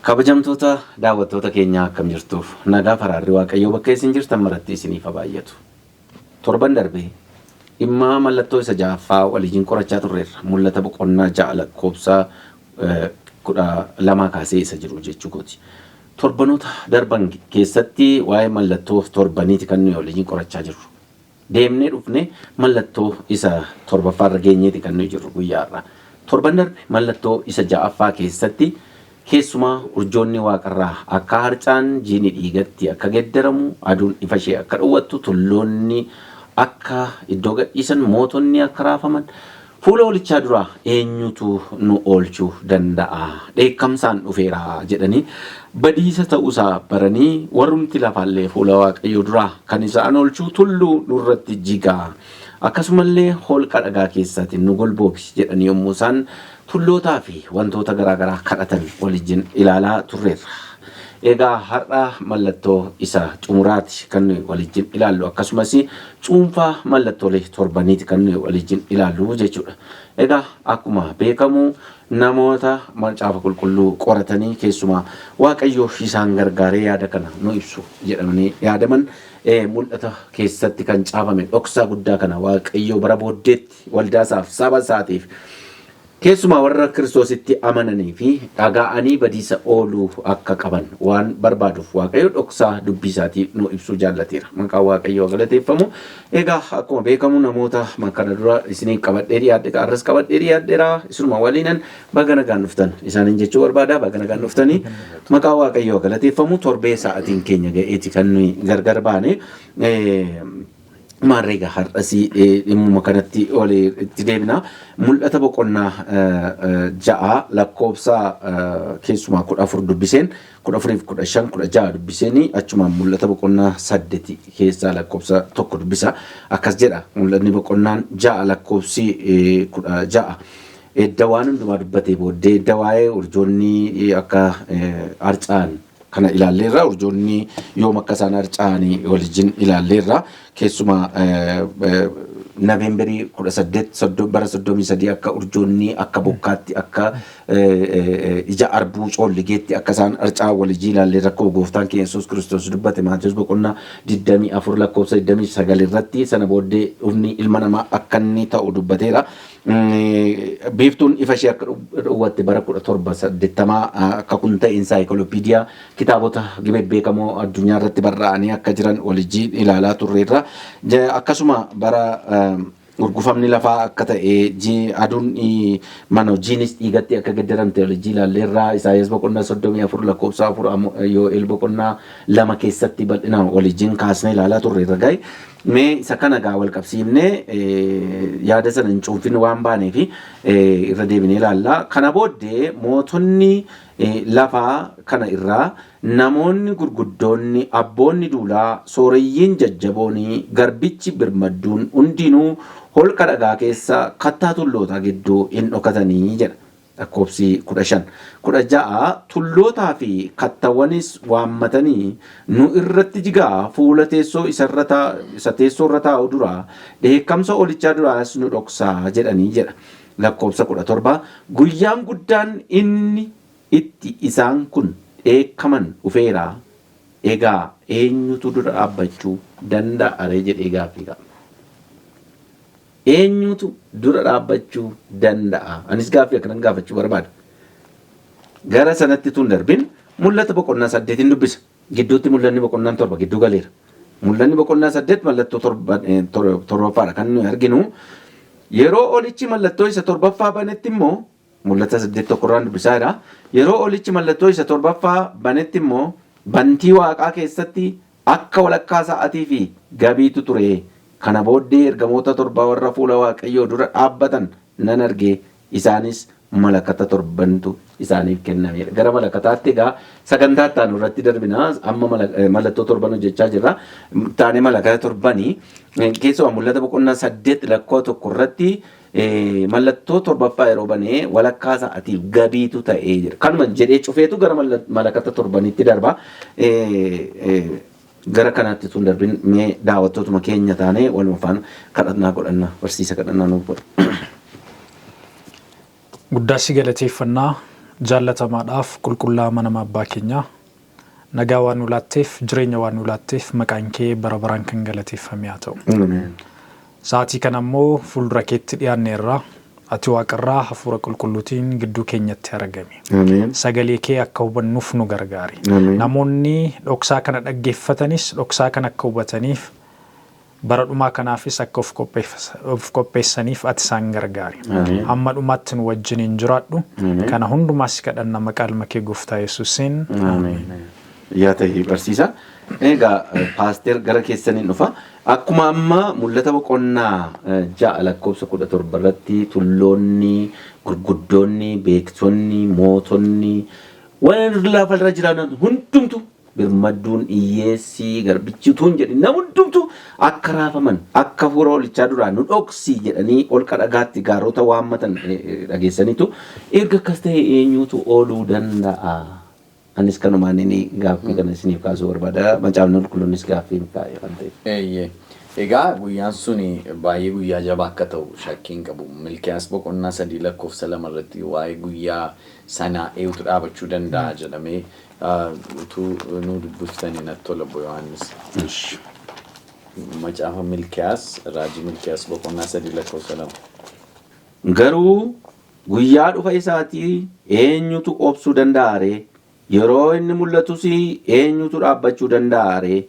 Kabajamtoota daawwattoota keenyaa akkam jirtuuf nagaa faraarri waaqayyoo bakka isin jirtan maratti isiniif baay'atu. Torban darbee dhimma mallattoo isa ja'affaa waliin qorachaa turreerra. Mul'ata boqonnaa 6 lakkoofsa 12 kaasee isa jiru jechuukooti. Torbanoota darban keessatti waa'ee mallattoo torbaniiti kan nuyi waliin qorachaa jirru. Deemnee dhufne mallattoo isa torbaffaarra geenyeeti kan nuyi jirru guyyaarra. Torban darbe mallattoo isa ja'affaa keessatti keessumaa urjoonni waaqarraa akka harcaan jiini dhiigatti akka geddaramu aduun ifa ishee akka dhowwattu tulloonni akka iddoo gadhiisan mootonni akka raafaman fuula olichaa duraa eenyutu nu oolchuu danda'a dheekkamsaan dhufeera jedhanii badiisa ta'uusaa baranii warrumti lafaallee fuula waaqayyoo duraa kan isaan oolchuu tulluu nurratti jigaa akkasumallee holqa dhagaa keessatti nu golbooksi jedhanii yommuu isaan tullootaa fi wantoota garaagaraa kadhatan waliin ilaalaa turreerra. Egaa har'a mallattoo isa xumuraati kan nuyi waliin ilaallu akkasumas cuunfaa mallattoolee torbaniiti kan nuyi waliin ilaallu jechuudha. Egaa akkuma beekamu namoota macaafa qulqulluu qoratanii keessumaa waaqayyoo isaan gargaaree yaada kana nu ibsu jedhamanii yaadaman mul'ata keessatti kan caafame dhoksaa guddaa kana waaqayyoo bara booddeetti waldaasaaf saba isaatiif keessumaa warra Kiristoositti amananii fi dhaga'anii badiisa ooluu akka qaban waan barbaaduuf waaqayyo dhoksaa dubbii isaatii nu ibsuu jaallateera. Maqaan waaqayyoo galateeffamu. Egaa akkuma beekamu namoota kana dura isiniif qabadhee dhiyaadhe qarras qabadhee dhiyaadheera isinuma waliinan baga nagaan dhuftan isaaniin jechuu barbaada baga nagaan dhuftanii maqaan waaqayyoo galateeffamu. Torbee sa'aatiin keenya ga'eeti kan nuyi gargar baane maarreega har'asii dhimmuma kanatti itti deebina. Mul'ata boqonnaa 6 lakkoofsa keessumaa 14 dubbiseen 14 15 16 dubbiseen achumaan mul'ata boqonnaa 8 keessaa lakkoofsa 1 dubbisa akkas jedha. Mul'atni boqonnaan 6 lakkoofsi 16 edda waan hundumaa dubbatee booddee edda waa'ee urjoonni akka harca'an kana ilaalleerra urjoonni yoom akka isaan harca'anii waliin ilaalleerra keessumaa Novemberii 18 bara 33 akka urjoonni akka bokkaatti akka ija arbuu coolligeetti akka isaan harca'an waliin ilaalleerra akkuma gooftaan keenya Yesuus Kiristoos dubbate Maatiyos boqonnaa 24 lakkoofsa 29 irratti sana booddee dhufni ilma namaa akka inni ta'u dubbateera. Biiftuun ifa ishee akka dhowwatte bara 1780 akka kun ta'e ensaayikiloopiidiyaa kitaabota beekamoo addunyaa irratti barraa'anii akka jiran waliin ilaalaa turreerra. Akkasuma bara urgufamni lafaa akka ta'e aduun jiinis dhiigatti akka geddaramte waliin ilaalleerra. Isaayyaas boqonnaa 34 lakkoofsa 4 Yoo'eel boqonnaa 2 keessatti bal'inaan waliin kaasnee ilaalaa turreerra gaa'e. Mee isa kana gaa wal qabsiifnee yaada sana hin cuunfin waan baanee fi irra deebinee ilaalla. Kana booddee mootonni lafaa kana irraa namoonni gurguddoonni abboonni duulaa sooreyyiin jajjaboonii garbichi birmadduun hundinuu holqa dhagaa keessa kattaa tullootaa gidduu hin dhokatanii jedha. Lakkoofsi 15 16 tullootaa fi kattaawwanis waammatanii nu irratti jigaa fuula teessoo isa teessoo irra taa'u dura dheekkamsa olichaa duraas nu dhoksaa jedhanii jedha. Lakkoofsa 17 guyyaan guddaan inni itti isaan kun dheekkaman dhufeera egaa eenyutu dura dhaabbachuu danda'a jedhee gaaffii qaba. Eenyutu dura dhaabbachuu danda'a? Anis gaaffii akkanan gaafachuu barbaada. Gara sanatti tun darbin mul'ata boqonnaa 8 dubbisa. Gidduutti mul'anni boqonnaan 7 gidduu galeera. Mul'anni boqonnaa 8 mallattoo torbaffaadha kan nuyi arginu. Yeroo olichi mallattoo isa torbaffaa banetti immoo mul'ata 8 tokkorraan dubbisaadha. Yeroo olichi mallattoo isa torbaffaa banetti immoo bantii waaqaa keessatti akka walakkaa sa'aatii fi gabiitu ture. Kana booddee ergamoota 7 warra fuula waaqayyoo dura dhaabbatan nan arge isaanis malakata 7tu isaaniif kenname. Gara malakataatti egaa sagantaa itti irratti darbina amma mallattoo 7 hojjechaa jirra. Taanee malakata 7 keessumaa mul'ata boqonnaa 8 lakkoofsa 1 irratti mallattoo torbaffaa yeroo banee walakkaa sa'aatiif gabiitu ta'ee jira. Kanuma jedhee cufeetu gara malakata 7tti darba. Gara kanatti tun darbin mee daawwattootuma keenya taanee waluma faana kadhannaa godhanna barsiisa kadhannaa nuuf godha. Guddaa si galateeffannaa jaallatamaadhaaf qulqullaa mana abbaa keenyaa nagaa waan nu laatteef jireenya waan nu laatteef maqaan kee bara baraan kan galateeffame haa ta'u. Sa'aatii kana immoo fuuldura keetti dhiyaanneerra ati waaqarraa hafuura qulqulluutiin gidduu keenyatti argami. Sagalee kee akka hubannuuf nu gargaari. Namoonni dhoksaa kana dhaggeeffatanis dhoksaa kana akka hubataniif bara dhumaa kanaafis akka of qopheessaniif ati isaan gargaari. Hamma dhumaatti nu wajjiniin jiraadhu. Kana hundumaas kadhanna maqaa ilma kee gooftaa Yesuusiin. Yaa ta'e barsiisa. Egaa paaster gara keessaniin dhufa. Akkuma amma mul'ata boqonnaa 6 lakkoofsa 17 irratti tulloonni gurguddoonni beektonni mootonni waan lafarra jiran hundumtu birmadduun hiyyeessii garbichi utuu hin jedhin nama hundumtu akka raafaman akka fuula Hoolichaa duraa nu dhoksii jedhanii olqa dhagaatti gaarota waammatan dhageessaniitu erga akkas ta'e eenyutu ooluu danda'a? Anis kanumaan inni gaaffii kana isiniif kaasuu barbaada. Macaafni qulqulluunis gaaffii hin kaa'e waan ta'eef. Egaa guyyaan suni baay'ee guyyaa jabaa akka ta'u shakkiin qabu. Milkiyaas boqonnaa 3 lakkoofsa 2 irratti waa'ee guyyaa sanaa eewutu dhaabachuu danda'a jedhamee utuu nu dubbiftanii natti tola obbo Yohaannis. Macaafa Milkiyaas raajii Milkiyaas boqonnaa 3 lakkoofsa 2. Garuu guyyaa dhufa isaatii eenyutu obsuu danda'a ree? Yeroo inni mul'atus eenyutu dhaabbachuu danda'a ree?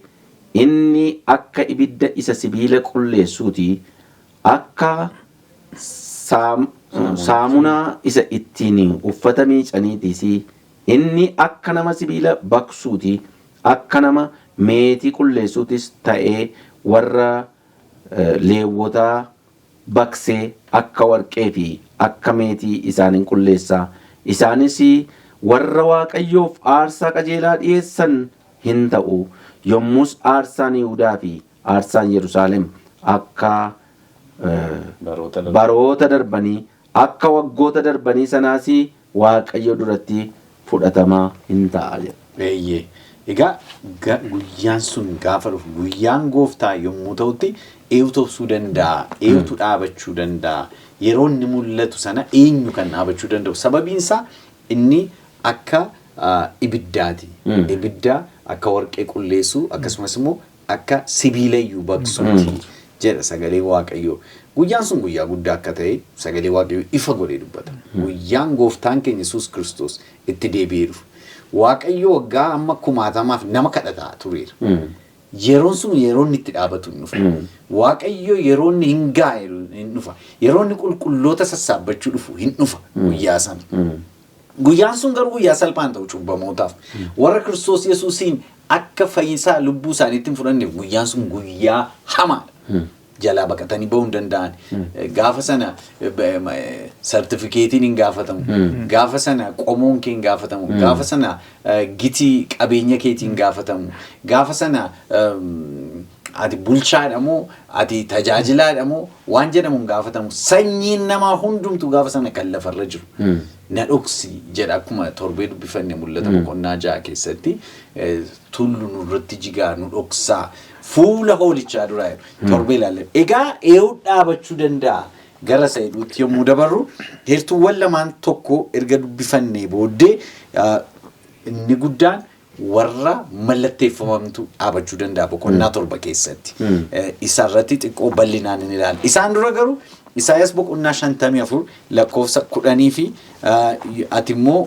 Inni akka ibidda isa sibiila qulleessuuti akka saamunaa isa ittiin uffata miicaniitis inni akka nama sibiila baqsuuti akka nama meetii qulleessuutis ta'ee warra leewwotaa baqsee akka warqee fi akka meetii isaaniin qulleessaa. Isaanis warra Waaqayyoof aarsaa qajeelaa dhiyeessan hin ta'u. Yommus aarsaan Yihuudaa fi aarsaan Yerusaalem akka baroota darbanii akka waggoota darbanii sanaas Waaqayyo duratti fudhatamaa hin ta'a. Egaa guyyaan sun gaafa dhufu guyyaan gooftaa yommuu ta'utti eewutu obsuu danda'a, eewutu dhaabachuu danda'a. Yeroo inni mul'atu sana eenyu kan dhaabachuu danda'u? Sababiin isaa inni akka ibiddaati. Ibidda akka warqee qulleessu akkasumas immoo akka sibiilayyuu baqsuuti jedha sagalee Waaqayyoo. Guyyaan sun guyyaa guddaa akka ta'e sagalee Waaqayyoo ifa godhee dubbata. Guyyaan gooftaan keenya Yesuus Kiristoos itti deebi'ee dhufu. Waaqayyoo waggaa amma 1000 nama kadhataa tureera. Yeroon sun yeroo inni itti dhaabatu hin dhufa. Waaqayyoo yeroo inni hin gaa'e hin dhufa. Yeroo inni qulqulloota sassaabbachuu dhufu hin dhufa guyyaa sana. Guyyaan sun garuu guyyaa salphaan ta'u cubbamootaaf warra Kiristoos Yesuusiin akka fayyisaa lubbuu isaaniitti hin fudhanneef guyyaan sun guyyaa hamaadha. Jalaa baqatanii bahuu hin danda'an. Gaafa sana sartifikeetiin hin gaafatamu. Gaafa sana qomoon kee hin gaafatamu. Gaafa sana gitii qabeenya keetiin hin gaafatamu. Gaafa sana ati bulchaadha moo ati tajaajilaadha moo waan jedhamu hin gaafatamu. Sanyiin namaa hundumtu gaafa sana kan lafarra jiru. Na dhoksi jedha akkuma torbee dubbifanne mul'ata boqonnaa 6 keessatti tullu nurratti jigaa nu dhoksaa fuula Hoolichaa duraa torbee ilaalle. Egaa eewuu dhaabachuu danda'a gara Sa'iduutti yommuu dabarru heertuuwwan lamaan tokko erga dubbifannee booddee inni guddaan warra mallatteeffamamtu dhaabachuu danda'a boqonnaa 7 keessatti. Isarratti xiqqoo bal'inaan ni ilaalla. Isaan dura garuu Isaayyaas boqonnaa 54 lakkoofsa 10 fi ati immoo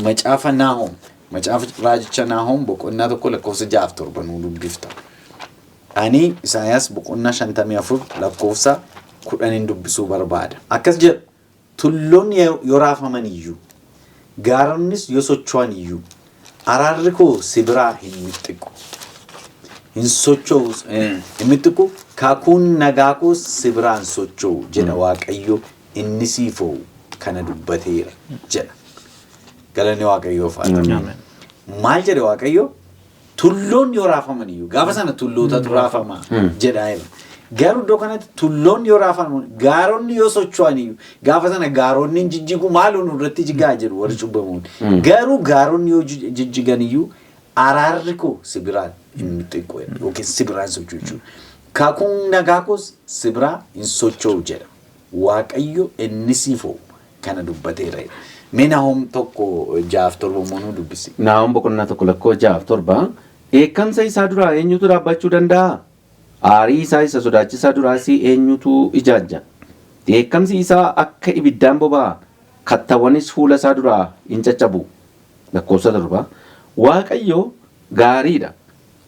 macaafa Naahom macaafa raajicha Naahom boqonnaa 1 lakkoofsa 6-7 nu dubbifta. Ani Isaayyaas boqonnaa 54 lakkoofsa 10 dubbisuu barbaada. Akkas jedha tulloonni yoo raafaman iyyuu gaaronnis yoo socho'an iyyuu araarri koo si biraa hin mixxiqu. Hin socho'u hin mixxiqu kakuun nagaa koo si biraa hin socho'u jedha Waaqayyo inni siifoo kana dubbateera jedha. Galanni Waaqayyoof haa ta'u. Maal jedha Waaqayyo? Tulloonni yoo raafaman iyyuu gaafa sana tullootatu raafama jedha. Garuu iddoo kanatti tulloonni yoo raafaman gaaronni yoo socho'an iyyuu gaafa sana gaaronni jijjigu maaloo nurratti jigaa jedhu warri cubbamuun. Garuu gaaronni yoo jijjigan iyyuu araarri koo si biraa hin mixxiqu yookiin si biraa hin socho'u jechuudha. Kakuun nagaa koos si biraa hin socho'u jedha. Waaqayyo inni siifoo kana dubbateera. Naahom tokko 6:7 moonuu dubbisi. Naahom boqonnaa tokko lakkoo 6:7 eekkamsa isaa duraa eenyutu dhaabbachuu danda'a? Aarii isaa isa sodaachisaa duraas eenyutu ijaajja? Eekkamsi isaa akka ibiddaan boba'a, kattaawwanis fuula isaa duraa hin caccabu. Lakkoofsa 7 Waaqayyo gaariidha,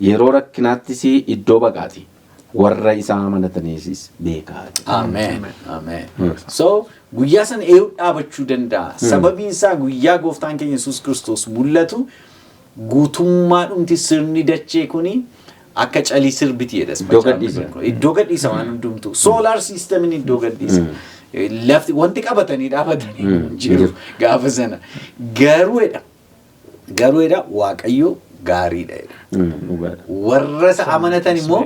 yeroo rakkinaattis iddoo baqaati, warra isaa amanataniis beekaa. Amen. So guyyaa sana eeyyuu dhaabachuu danda'a. Sababiin isaa guyyaa gooftaan keenya Yesuus Kiristoos mul'atu guutummaadhumti sirni dachee kuni akka calii sirbiti jedhas. Iddoo gadhiisa waan hundumtu. Soolaar siistamiin iddoo gadhiisa. Lafti wanti qabatanii dhaabatanii jiru gaafa sana. Garuudha Waaqayyo gaariidha. Warra isa amanatan immoo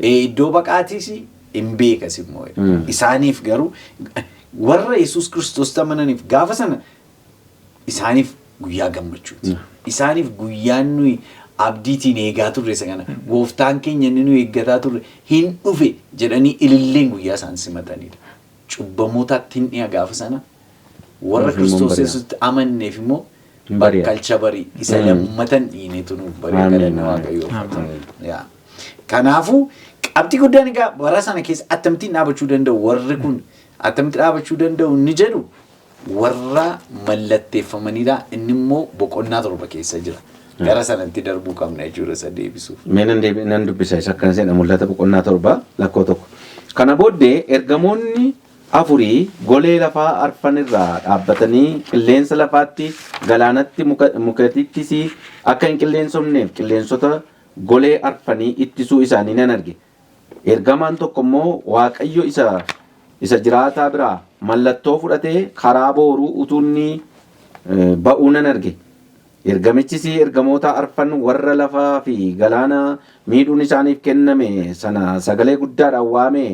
iddoo baqaatiis hin beekas immoo. Isaaniif garuu warra Yesuus Kiristoos amananiif gaafa sana isaaniif guyyaa gammachuuti. Isaaniif guyyaan nuyi abdiitiin eegaa turre isa kana gooftaan keenya inni nu eeggataa turre hin dhufe jedhanii ililleen guyyaa isaan simatanidha. Cubbamootaatti hin dhiya gaafa sana warra Kiristoos Yesuusitti amanneef immoo bakkalcha barii isa lammatan dhiineetu nuuf barii kadhanna Waaqayyoo. Kanaafuu qabxii guddaan egaa bara sana keessa attamitti dhaabachuu danda'u warri kun attamitti dhaabachuu danda'u inni jedhu warra mallatteeffamanidha. Inni immoo boqonnaa 7 keessa jira. Gara sanatti darbuu qabna jechuudha isa deebisuuf. Nan dubbisa isa akkana jedha Mul'ata boqonnaa 7 lakkoo 1. Kana booddee ergamoonni 4 golee lafaa arfan irraa dhaabbatanii qilleensa lafaatti galaanatti mukatittis akka hin qilleensofneef qilleensota golee arfanii ittisuu isaanii nan arge. Ergamaan tokko immoo Waaqayyo isa jiraataa biraa mallattoo fudhatee karaa booruu utuunni ba'uu nan arge. Ergamichis ergamoota arfan warra lafaa fi galaana miidhuun isaaniif kenname sana sagalee guddaadhaan waamee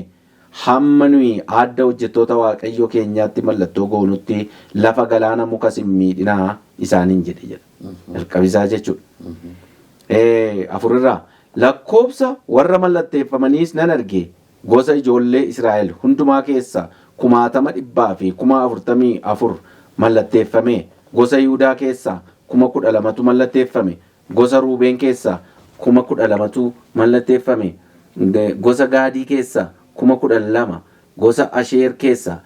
hamma nuyi adda hojjettoota Waaqayyo keenyaatti mallattoo goonutti lafa galaana mukas hin miidhinaa isaaniin jedhe. Jalqabisaa jechuudha. 4 lakkoobsa warra mallatteeffamaniis nan arge. Gosa ijoollee Israa'el hundumaa keessa 60,000 fi 44,000 mallatteeffame. Gosa Yihudaa keessa 12,000 mallatteeffame. Gosa Ruubeen keessa 12,000 mallatteeffame. Gosa Gaadii keessa 12,000. Gosa Asheer keessa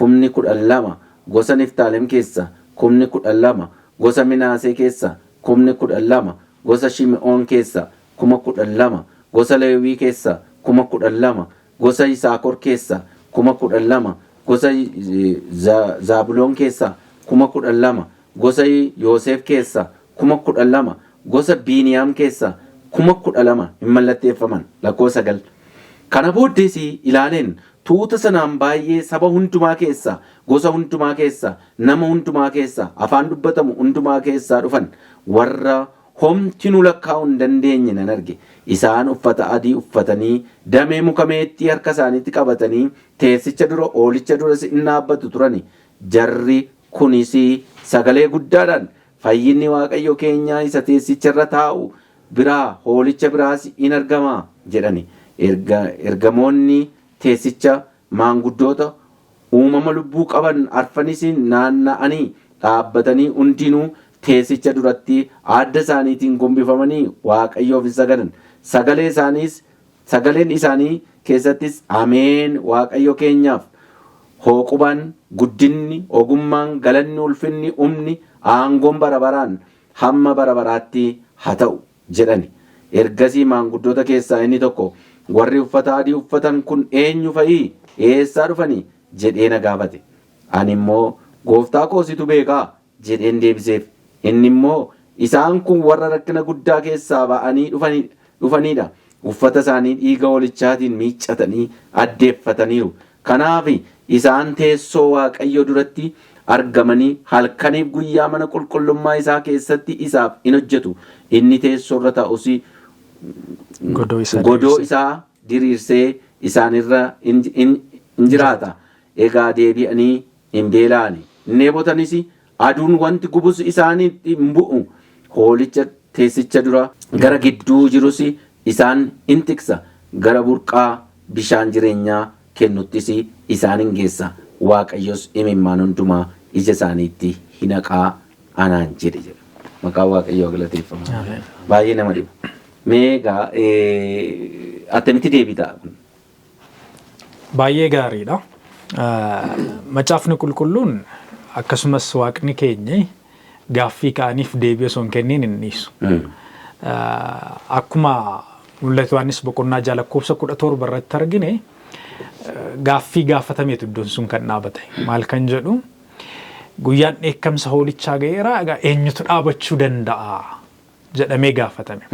12,000. Gosa Niftaalem keessa 12,000. Gosa Minaasee keessa 12,000. Gosa Shimi'oon keessa 12,000. Gosa Leewwii keessa 12,000. Gosa Yisaakor keessa 12,000. Gosa Zaabuloon keessa 12,000. Gosa Yoosef keessa 12,000. Gosa Biiniyaam keessa 12,000 hin mallatteeffaman. Lakkoofsa 9. Kana booddees ilaaleen tuuta sanaan baay'ee saba hundumaa keessa, gosa hundumaa keessa, nama hundumaa keessa, afaan dubbatamu hundumaa keessaa dhufan warra homti nu lakkaa'uu hin dandeenye nan arge. Isaan uffata adii uffatanii damee muka meexxii harka isaaniitti qabatanii teessicha dura oolicha dura hin dhaabbatu turani. Jarri kunis sagalee guddaadhaan fayyinni Waaqayyo keenyaa isa teessicha irra taa'u biraa hoolicha biraas in argama jedhani. Ergamoonni teessicha maanguddoota uumama lubbuu qaban arfanis naanna'anii dhaabbatanii hundinuu teessicha duratti adda isaaniitiin gombifamanii Waaqayyoof hin sagadan. Sagaleen isaanii keessattis Ameen Waaqayyo keenyaaf hooqubaan guddinni ogummaan galanni ulfinni humni aangoon bara baraan hamma bara baraatti haa ta'u jedhani. Ergasii maanguddoota keessaa inni tokko warri uffata adii uffatan kun eenyu fa'ii eessaa dhufanii jedhee na gaafate. Ani immoo gooftaa koositu beekaa jedheen deebiseef. Inni immoo isaan kun warra rakkina guddaa keessaa ba'anii dhufanidha. Uffata isaanii dhiiga hoolichaatiin miiccatanii addeeffataniiru. Kanaaf isaan teessoo Waaqayyo duratti argamanii halkaniif guyyaa mana qulqullummaa isaa keessatti isaaf in hojjetu. Inni teessoo irra taa'us godoo isaa diriirsee isaanirra in jiraata. Egaa deebi'anii hin beela'ani. Neebotanis aduun wanti gubus isaaniitti hin bu'u. Hoolicha teessicha dura gara gidduu jirus isaan in tiksa. Gara burqaa bishaan jireenyaa kennuttis isaan in geessa. Waaqayyos imimmaan hundumaa ija isaaniitti hinaqaa anaan jedhe jedha. Maqaan Waaqayyoo galateeffamu. Baay'ee nama dhiba. Meegaa attamitti deebitaa kun? Baay'ee gaariidha. Macaafni qulqulluun akkasumas Waaqni keenya gaaffii ka'aniif deebii osoo hin kenniin hin dhiisu. Akkuma mul'atu Yohaannis boqonnaa 6:17 irratti argine gaaffii gaafatameetu iddoon sun kan dhaabate. Maal kan jedhu guyyaan dheekkamsa hoolichaa ga'eera egaa eenyutu dhaabachuu danda'a jedhamee gaafatame.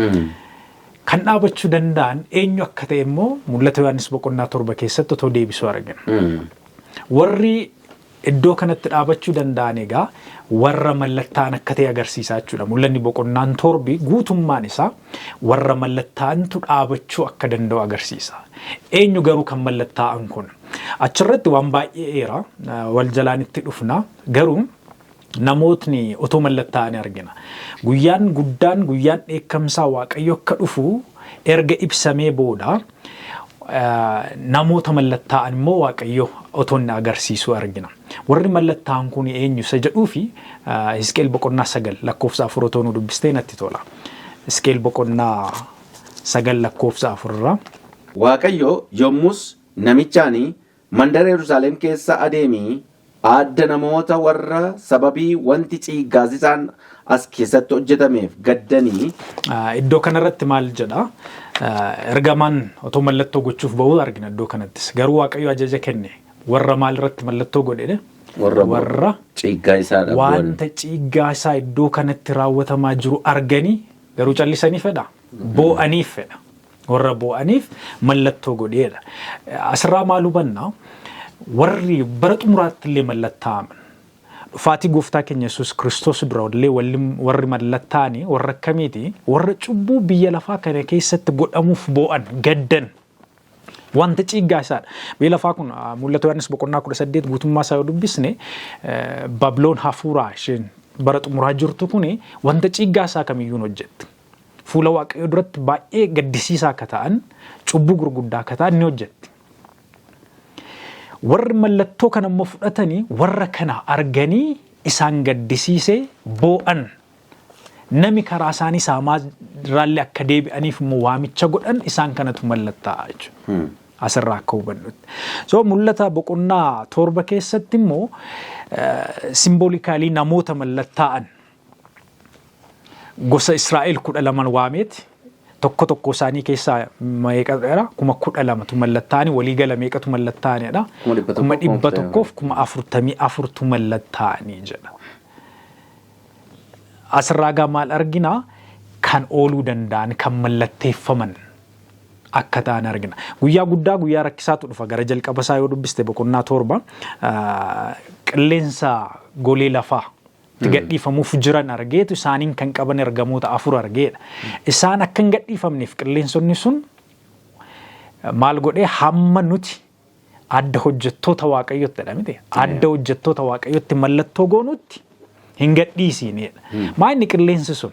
Kan dhaabachuu danda'an eenyu akka ta'e immoo mul'ata Yohaannis boqonnaa 7 keessatti otoo deebisuu argina. Warri iddoo kanatti dhaabachuu danda'an egaa warra mallattaan akka ta'e agarsiisaa jechuudha. Mul'anni boqonnaan 7 guutummaan isaa warra mallattaantu dhaabachuu akka danda'u agarsiisa. Eenyu garuu kan mallattaa'an kun? Achirratti waan baay'eera wal jalaan itti dhufna. Garuu namootni otoo mallattaa'anii argina. Guyyaan guddaan guyyaan dheekkamsaa Waaqayyo akka dhufu erga ibsamee booda namoota mallattaa'an immoo Waaqayyo otoo inni agarsiisu argina. Warri mallattaa'an kun eenyu isa jedhuu fi Hisqeel boqonnaa 9 lakkoofsa 4 otoo nu dubbistee natti tola. Hisqeel boqonnaa 9 lakkoofsa 4 irraa. Waaqayyo yommus namichaanii mandara Yerusaalem keessa adeemii adda namoota warra sababii wanti ciiggaasisaan as keessatti hojjetameef gaddanii. Iddoo kanarratti maal jedha? Ergamaan otoo mallattoo gochuuf ba'uu argina iddoo kanattis. Garuu Waaqayyo ajaja kenne. Warra maal irratti mallattoo godhe? Warra ciiggaa isaa wanta ciiggaa isaa iddoo kanatti raawwatamaa jiru arganii garuu callisanii fedha. Boo'aniif fedha. Warra boo'aniif mallattoo godheedha. Asirraa maal hubannaa? Warri bara xumuraatti illee mallattaa'aman. Dhufaatii gooftaa keenya Yesuus Kiristoos dura warri mallattaa'anii warra akkamiiti? Warra cubbuu biyya lafaa kana keessatti godhamuuf boo'an gaddan. Wanta ciiggaa isaadha. Biyya lafaa kun mul'ata Yohaannis boqonnaa 18 guutummaa isaa yoo dubbisne Baabiloon hafuuraa isheen bara xumuraa jirtu kuni wanta ciiggaa isaa kamiyyuu hojjetti. Fuula Waaqayyoo duratti baay'ee gaddisiisaa akka ta'an cubbuu gurguddaa akka ta'an ni hojjetti. Warri mallattoo kana immoo fudhatanii warra kana arganii isaan gaddisiisee boo'an nami karaa isaanii saamaa irraallee akka deebi'aniif immoo waamicha godhan isaan kanatu mallattaa'a jechuudha. Asirraa akka hubannutti. So mul'ata boqonnaa 7 keessatti immoo simbolikaalii namoota mallattaa'an gosa Israa'el 12 waameeti. Tokko isaanii keessaa meeqadha? 12,000tu mallattaa'anii waliigala meeqatu mallattaa'aniidha? 144,044tu mallattaa'anii jedha. Asirraa maal argina? Kan ooluu danda'an, kan mallatteeffaman akka ta'an argina. Guyyaa guddaa guyyaa rakkisaatu dhufa gara jalqaba isaa yoo dubbiste boqonnaa 7 qilleensa golee lafaa gadhiifamuuf jiran argeetu isaaniin kan qaban ergamoota 4 argeedha. Isaan akka hin gadhiifamneef qilleensonni sun maal godhee hamma nuti adda hojjettoota Waaqayyootti jedhamite adda hojjettoota Waaqayyootti mallattoo goonutti hin gadhiisinedha. Maayinni qilleensi sun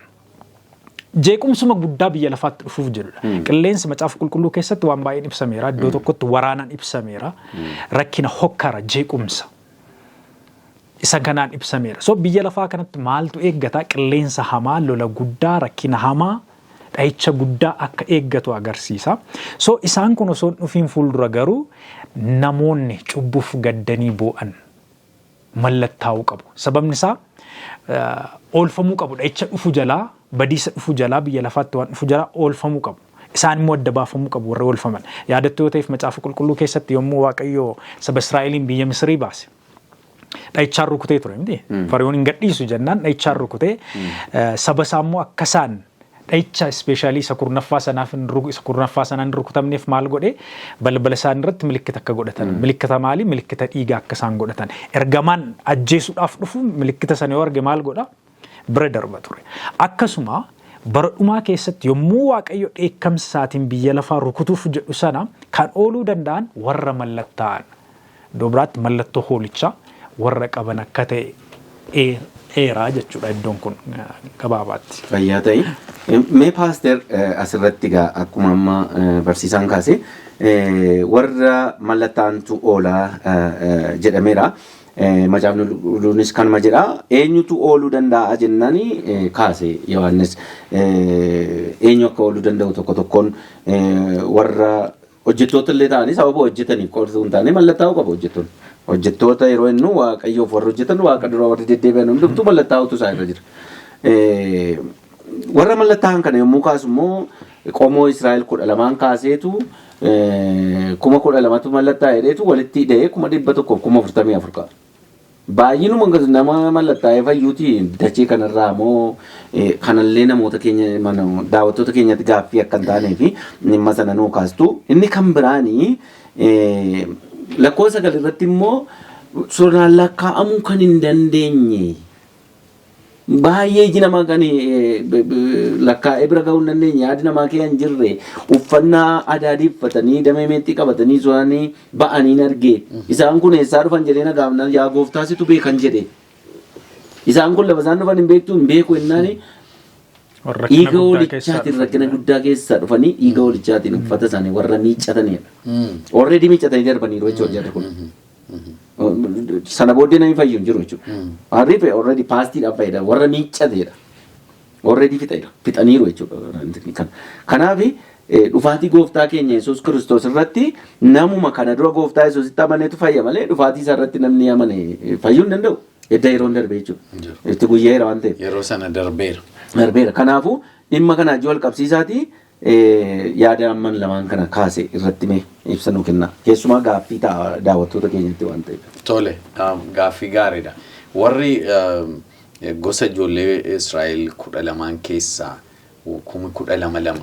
jeequmsuma guddaa biyya lafaatti dhufuuf jirudha. Qilleensi macaafa qulqulluu keessatti waan baay'een ibsameera. Iddoo tokkotti waraanaan ibsameera. Rakkina hokkara jeequmsa. Isa kanaan ibsameera. So biyya lafaa kanatti maaltu eeggata? Qilleensa hamaa, lola guddaa, rakkina hamaa, dha'icha guddaa akka eeggatu agarsiisa. So isaan kun osoo dhufiin fuuldura garuu namoonni cubbuuf gaddanii boo'an mallattaa'uu qabu. Sababni isaa oolfamuu qabu. Dha'icha dhufu jalaa, badiisa dhufu jalaa, biyya lafaatti waan dhufu jalaa oolfamuu qabu. Isaan immoo adda baafamuu qabu warra oolfaman. Yaadattuu yoo ta'eef macaafa qulqulluu keessatti yommuu Waaqayyo saba Israa'eliin biyya Misrii baase. Dha'ichaan rukutee ture miti. Fariyoon hin gadhiisu jennaan dha'ichaan rukutee saba isaa immoo akka isaan dha'icha ispeeshaalii isa kurnaffaa sanaan rukutamneef maal godhee balbala isaan irratti milikkita akka godhatan. Milikkita maali? Milikkita dhiigaa akka isaan godhatan. Ergamaan ajjeesuudhaaf dhufu milikkita sana yoo arge maal godha? Bira darba ture. Akkasuma bara dhumaa keessatti yommuu Waaqayyo dheekkamsa isaatiin biyya lafaa rukutuuf jedhu sana kan ooluu danda'an warra mallattaa'an. Iddoo biraatti mallattoo hoolichaa warra qaban akka ta'e eeraa jechuudha iddoon kun gabaabaatti. Fayyaa ta'e. Mee paaster asirratti akkuma amma barsiisaan kaase warra mallattaantu oolaa jedhameera. macaafni qulqulluunis kanuma jedha. Eenyutu ooluu danda'a jennani kaase Yohaannis eenyu akka ooluu danda'u tokko tokkoon warra hojjettoota illee ta'anii sababa hojjetaniif qorsuu hin taane mallattaa'uu qabu hojjettoonni. Hojjettoota yeroo inni waaqayyoof warra hojjetan waaqa dura warra deddeebi'an hundumtuu mallattaa'utu isaa irra jira. Warra mallattaa'an kana yommuu kaasu immoo qomoo Israa'el 12 kaaseetu 12,000tu mallattaa'e jedheetu walitti hidhee 144 ka'a. Baay'inuma nama mallattaa'ee fayyuuti dachee kanarraa moo kanallee namoota keenya daawwattoota keenyatti gaaffii akka hin taanee fi dhimma sana nuu kaastu. Inni kan biraanii lakkoofsa 9 irratti immoo suuraan lakkaa'amuu kan hin dandeenye baay'ee iji namaa kan lakkaa'ee bira ga'uu hin dandeenye yaadi namaa kee hin jirre uffannaa adaadii uffatanii damee meexxii qabatanii suuranii ba'anii arge isaan kun eessaa dhufan jedhee na gaafnaan yaa gooftaasitu beekan jedhe isaan kun lafa isaan dhufan hin beektu hin beeku jennaani dhiiga walichaatiin rakkina guddaa keessa dhufanii dhiiga walichaatiin uffata isaanii warra miiccatanidha. Already miiccatanii darbaniiru jechuudha jarri kun. Sana booddee namni fayyu hin jiru jechuudha. Harri already paastiidhaan fayyada warra miiccatedha. Already fixaniiru jechuudha. Kanaaf dhufaatii gooftaa keenya Yesuus Kiristoos irratti namuma kana dura gooftaa Yesuusitti amaneetu fayya malee dhufaatii isaa irratti namni amane fayyuu hin danda'u. Edda yeroon darbee jechuudha. Itti guyyaa waan ta'eef. Yeroo sana darbeera. Darbeera. Kanaafuu dhimma kana wal qabsiisaati yaada amman lamaan kana kaase irratti mee ibsa nuu kenna. Keessumaa gaaffii daawwattoota keenyatti waan ta'eef. Tole gaaffii gaariidha. Warri gosa ijoollee Israa'el 12 keessaa 12,000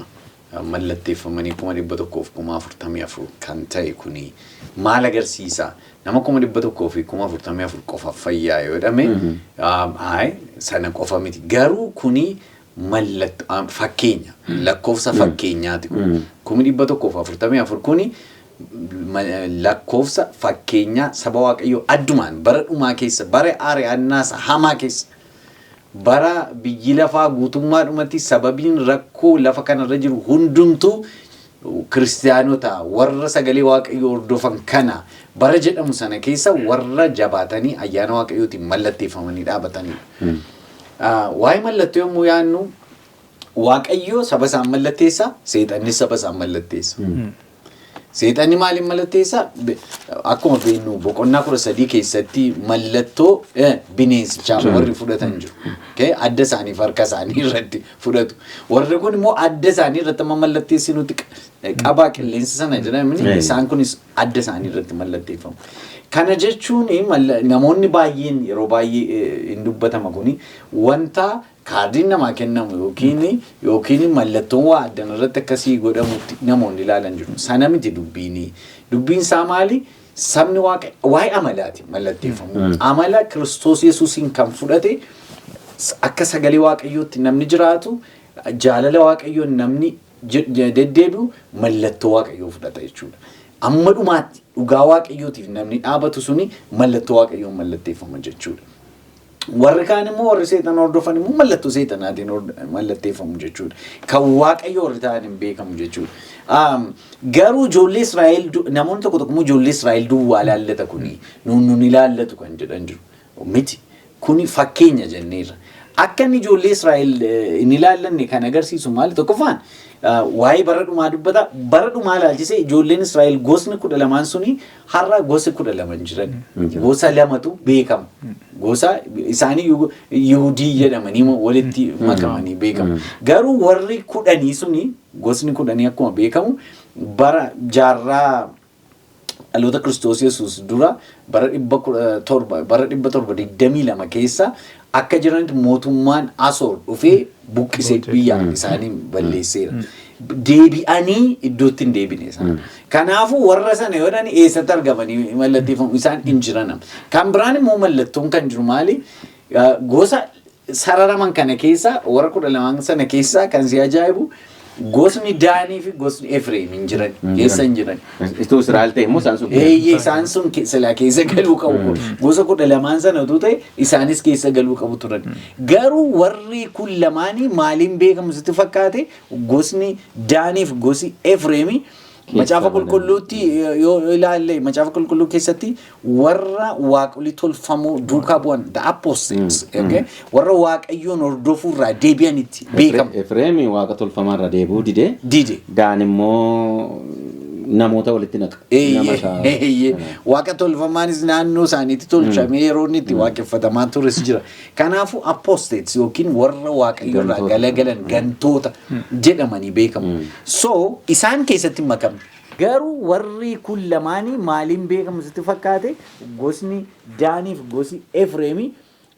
mallatteeffamanii 144 kan ta'e kuni maal agarsiisa? Nama 144 qofa fayyaa yoo jedhame sana qofa miti. Garuu kuni mallattoo fakkeenya lakkoofsa fakkeenyaati kun 144 kuni lakkoofsa fakkeenyaa saba waaqayyoo addumaan bara dhumaa keessa bara ari'annaasa hamaa keessa bara biyyi lafaa guutummaadhumatti sababiin rakkoo lafa kanarra jiru hundumtuu kiristaanota warra sagalee waaqayyoo hordofan kana bara jedhamu sana keessa warra jabaatanii ayyaana waaqayyootiin mallatteeffamanii dhaabatanii. Waa'ee mallattoo yommuu yaannu waaqayyoo saba isaan mallatteessa, seexannis saba isaan mallatteessa. Seexanni maaliin mallatteessa? Akkuma beeknu boqonnaa 13 keessatti mallattoo bineensichaa warri fudhatan jiru. Adda isaaniif harka isaanii irratti fudhatu. Warri kun immoo adda isaanii irratti amma mallatteessinutti qabaa qilleensa sana jedhamani isaan kunis adda isaanii irratti mallatteeffamu. Kana jechuun namoonni baay'een yeroo baay'ee hin dubbatama kuni wanta kaardiin namaa kennamu yookiin mallattoon waa addan irratti akkasii godhamutti namoonni ilaalan jiru. Sana miti dubbiin isaa maali? Sabni waa'ee amalaati mallatteeffamu. Amala Kiristoos Yesuusiin kan fudhate akka sagalee waaqayyootti namni jiraatu jaalala waaqayyoon namni deddeebi'u mallattoo waaqayyoo fudhata jechuudha. Amma dhumaatti dhugaa waaqayyootiif namni dhaabatu suni mallattoo waaqayyoon mallatteeffama jechuudha. Warri kaan immoo warri seexana hordofan immoo mallattoo seexanaatiin mallatteeffamu jechuudha. Kan waaqayyo warri ta'an hin beekamu jechuudha. Garuu ijoollee Israa'el namoonni tokko tokko immoo ijoollee Israa'el duwwaa ilaallata kuni nun ilaallatu kan jedhan jiru. Miti kuni fakkeenya jenneerra. Akka inni ijoollee Israa'el hin ilaallanne kan agarsiisu maali? Tokkoffaan waa'ee bara dhumaa dubbata. Bara dhumaa ilaalchisee ijoolleen Israa'el gosni 12 suni har'a gosa 12 jiran. Gosa lamatu beekama. Gosa isaanii Yihudii jedhamanii walitti makamanii beekamu. Garuu warri 10 suni gosni 10 akkuma beekamu bara jaarraa dhaloota Kiristoos Yesuus dura bara 722 keessa akka jiranitti mootummaan Asoor dhufee buqqisee biyya isaanii balleesseera. Deebi'anii iddootti hin deebine isaan. Kanaafuu warra sana yoo dhani eessatti argamanii mallatteeffamu isaan hin jiran. Kan biraan immoo mallattoon kan jiru maali? Gosa sararaman kana keessa warra 12 sana keessa kan si ajaa'ibu gosni Daanii fi gosni Efreem hin jiran. Keessa hin jiran. Istu Israa'el ta'e immoo isaan sun. Isaan sun silaa keessa galuu qabu. Gosa 12 sana utuu ta'e isaanis keessa galuu qabu turan. Garuu warri kun lamaanii maaliin beekamu sitti fakkaate gosni Daanii fi gosi Efreemi macaafa qulqulluutti yoo ilaalle macaafa qulqulluu keessatti warra waaqolii tolfamoo duukaa bu'an the apostates warra waaqayyoon hordofurraa deebi'anitti beekamu. Efreemii waaqa tolfamaarra deebi'uu dide. Daan immoo namoota walitti naqa. Waaqa tolfamaanis naannoo isaaniitti tolchamee yeroo inni itti waaqeffatamaa tures jira. Kanaafuu apostates yookiin warra waaqayyoorraa galagalan gantoota jedhamanii beekamu. So isaan keessatti makamu. Garuu warri kun lamaanii maaliin beekamu sitti fakkaate gosni Daaniif gosi Efreemii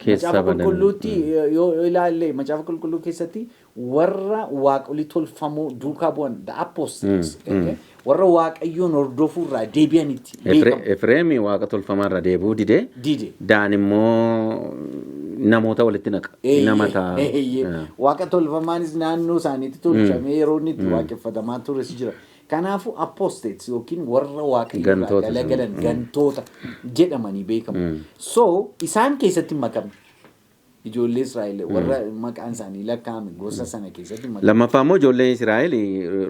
macaafa qulqulluutti yoo ilaalle macaafa qulqulluu keessatti warra waaqolii tolfamoo duukaa bu'an the apostates warra waaqayyoon hordofurraa deebi'anitti beekamu. Efreemii waaqa tolfamaarra deebi'uu dide. Daan immoo namoota walitti naqa. Waaqa tolfamaanis naannoo isaaniitti tolchamee yeroo inni itti waaqeffatamaa tures jira. Kanaafuu apostates yookiin warra waaqayyoorraa galagalan gantoota jedhamanii beekamu. So isaan keessatti makamu. Ijoollee Israa'el warra maqaan isaanii lakkaa'ame gosa sana keessatti makamu. Lammaffaa immoo ijoollee Israa'el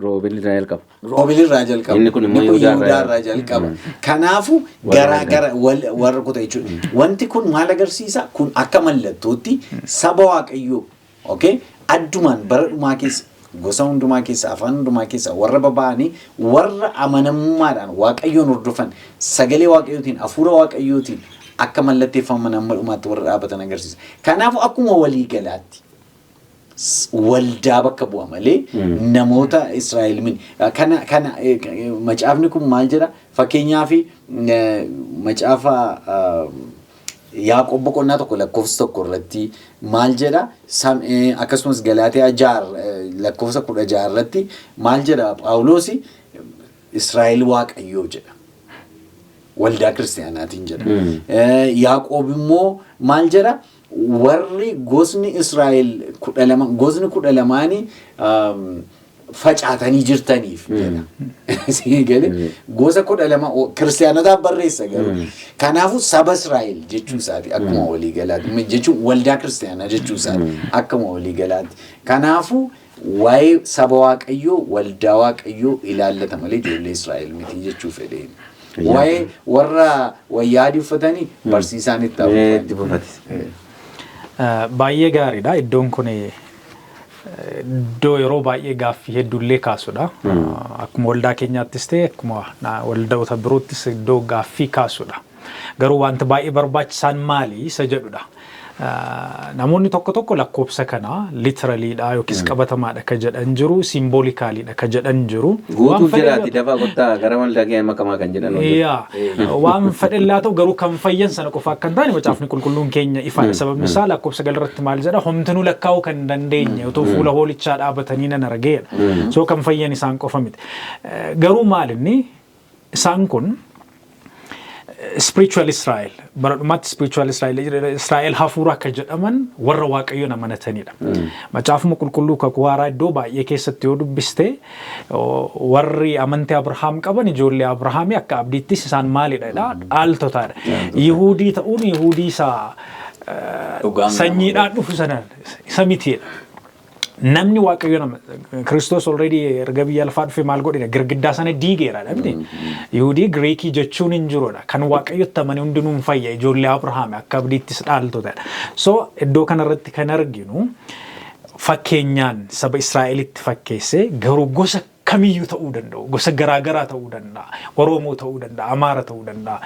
roobin Israa'el qaba. Roobin irraa jalqaba. Inni kun immoo Yihudaarraa jalqaba. Kanaafuu garaa warra kutaa jechuudha. Wanti kun maal agarsiisa? Kun akka mallattootti saba waaqayyoo addumaan bara dhumaa keessa gosa hundumaa keessa afaan hundumaa keessa warra baba'anii warra amanamummaadhaan waaqayyoon hordofan sagalee waaqayyootiin hafuura waaqayyootiin akka mallatteeffaman amma dhumaatti warra dhaabatan agarsiisa. Kanaafuu akkuma walii galaatti waldaa bakka bu'a malee namoota Israa'el min kana macaafni kun maal jedha? Fakkeenyaaf macaafa Yaaqoob boqonnaa tokko lakkoofsa tokko irratti maal jedha? Akkasumas Galaatiyaa 6 lakkoofsa 16 irratti maal jedha? Phaawulos Israa'el waaqayyoo jedha. Waldaa kiristaanaatiin jedha. Yaaqoob immoo maal jedha? Warri gosni Israa'el 12 gosni 12 facaatanii jirtaniif jedha. Gosa 12 kiristaanotaaf barreessa garuu. Kanaafuu saba Israa'el jechuu isaati akkuma walii galaatti. Jechuun waldaa kiristaanaa jechuu isaati akkuma walii galaatti. Kanaafuu waa'ee saba waaqayyoo waldaa waaqayyoo ilaallata malee ijoollee Israa'el miti jechuu fedheen. Waa'ee warra wayyaa adii uffatanii barsiisaan itti buufate. Baay'ee gaariidha. Iddoon kun iddoo yeroo baay'ee gaaffii hedduullee kaasudha. Akkuma waldaa keenyaattis ta'e akkuma waldoota biroottis iddoo gaaffii kaasudha. Garuu wanta baay'ee barbaachisaan maali isa jedhudha. Namoonni tokko lakkoofsa kana literaliidha yookiis qabatamaadha ka jedhan jiru, simboolikaaliidha ka jedhan jiru. Guutuu jiraati dafaa qottaa gara waldaa keenya makamaa kan jedhan. Waan fedhellaa ta'u garuu kan fayyan sana qofa akka hin taane macaafni qulqulluun keenya ifaadha. Sababni isaa lakkoofsa galarratti maal jedha? Homtinuu lakkaa'uu kan dandeenye otoo fuula hoolichaa dhaabatanii nan argeedha. So kan fayyan isaan qofa miti. Garuu maalinni isaan kun spiritual Israel baradhumatti spiritual Israel hafuura akka jedhaman warra waaqayyoon amanatanidha. Macaafuma qulqulluu kakuu haaraa iddoo baay'ee keessatti yoo dubbiste warri amantii Abrahaam qaban ijoollee Abrahaamii akka abdiittis isaan maalidha? Dhaaltotaadha. Yihuudii ta'uun Yihuudii isaa sanyiidhaan dhufu sana isa mitiidha. Namni waaqayyoon Kiristoos already erga biyya lafaa dhufe maal godhedha? Girgiddaa sana diigeera dhabde. Yihudii Giriikii jechuun hin jirudha. Kan waaqayyotti amane hundinuu hin fayya ijoollee Abrahaam akka abdiittis dhaaltotadha. So iddoo kanarratti kan arginu fakkeenyaan saba Israa'elitti fakkeesse garuu gosa kamiyyuu ta'uu danda'u. Gosa garaagaraa ta'uu danda'a. Oromoo ta'uu danda'a. Amaara ta'uu danda'a.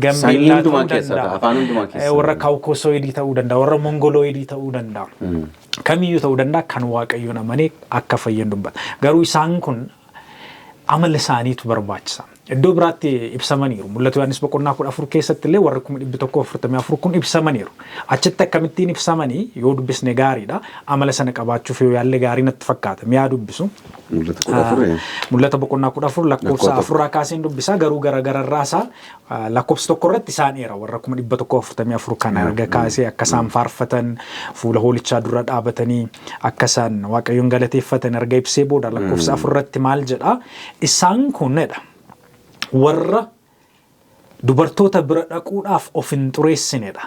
Gambeellaa ta'uu danda'a. Warra Kaawukosoidii ta'uu danda'a. Warra Mongoloidii ta'uu danda'a. Kamiyyuu ta'uu danda'a kan waaqayyoon amanee akka fayyan dubbata. Garuu isaan kun amala isaaniitu barbaachisa. Iddoo biraatti ibsamaniiru. Mul'atu Yohaannis boqonnaa 14 keessatti illee warri 144 kun ibsamaniiru. Achitti akkamittiin ibsamanii yoo dubbisne gaariidha. Amala sana qabaachuuf yoo yaalle gaarii natti fakkaata. Miyaa dubbisu. Mul'ata boqonnaa 14 lakkoofsa 4 kaaseen dubbisaa garuu garaagararraasaa lakkoofsa tokko irratti isaan eera warra 144 kana erga kaasee akka isaan faarfatan fuula hoolichaa dura dhaabatanii akka isaan waaqayyoon galateeffatan erga ibsee booda lakkoofsa 4 irratti maal jedha? Isaan kunedha. Warra dubartoota bira dhaquudhaaf of hin xureessinedha.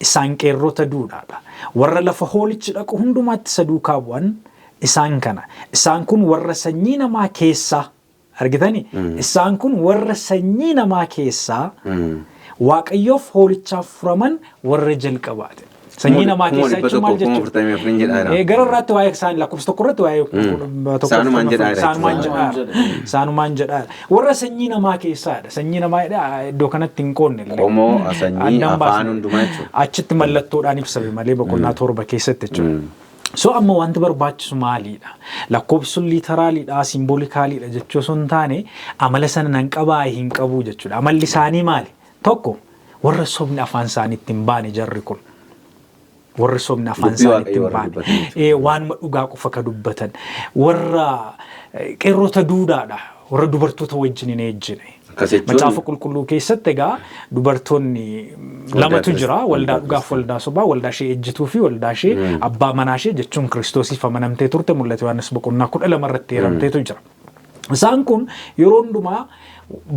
Isaan qeerrota duudhaadha. Warra lafa hoolichi dhaqu hundumaatti isa duukaa bu'an isaan kana. Isaan kun warra sanyii namaa keessaa Argitanii? Isaan kun warra sanyii namaa keessaa Waaqayyoof hoolichaaf furaman warra jalqabaate. Sanyii namaa keessaa jechuun maal jechuudha? Gara irratti waa'ee isaan lakkoofsa tokko irratti waa'ee saanumaan jedhaadha. Warra sanyii namaa keessaadha. Sanyii namaa iddoo kanatti hin qoonne. Qomoo sanyii afaan hundumaa jechuudha. Achitti mallattoodhaan ibsame malee boqonnaa 7 keessatti jechuudha. So amma wanti barbaachisu maalidha? Lakkoofsuun liiteraaliidha, simboolikaaliidha jechuu osoo hin taane amala sana nan qabaa hin qabu jechuudha. Amalli isaanii maali? Tokko warra sobni afaan isaaniitti hin baane jarri kun. Warra sobni afaan isaaniitti hin baane. Waan dhugaa qofa ka dubbatan. Warra qeerrota duudhaadha. Warra dubartoota wajjin hin ejjine. Macaafa qulqulluu keessatti egaa dubartoonni lamatu jira. Waldaa dhugaaf waldaa sobaa, waldaa ishee ejjituu fi waldaa ishee abbaa manaa ishee jechuun Kiristoosiif amanamtee turte mul'ate Yohaannis boqonnaa 12 irratti heeramteetu jira. Isaan kun yeroo hundumaa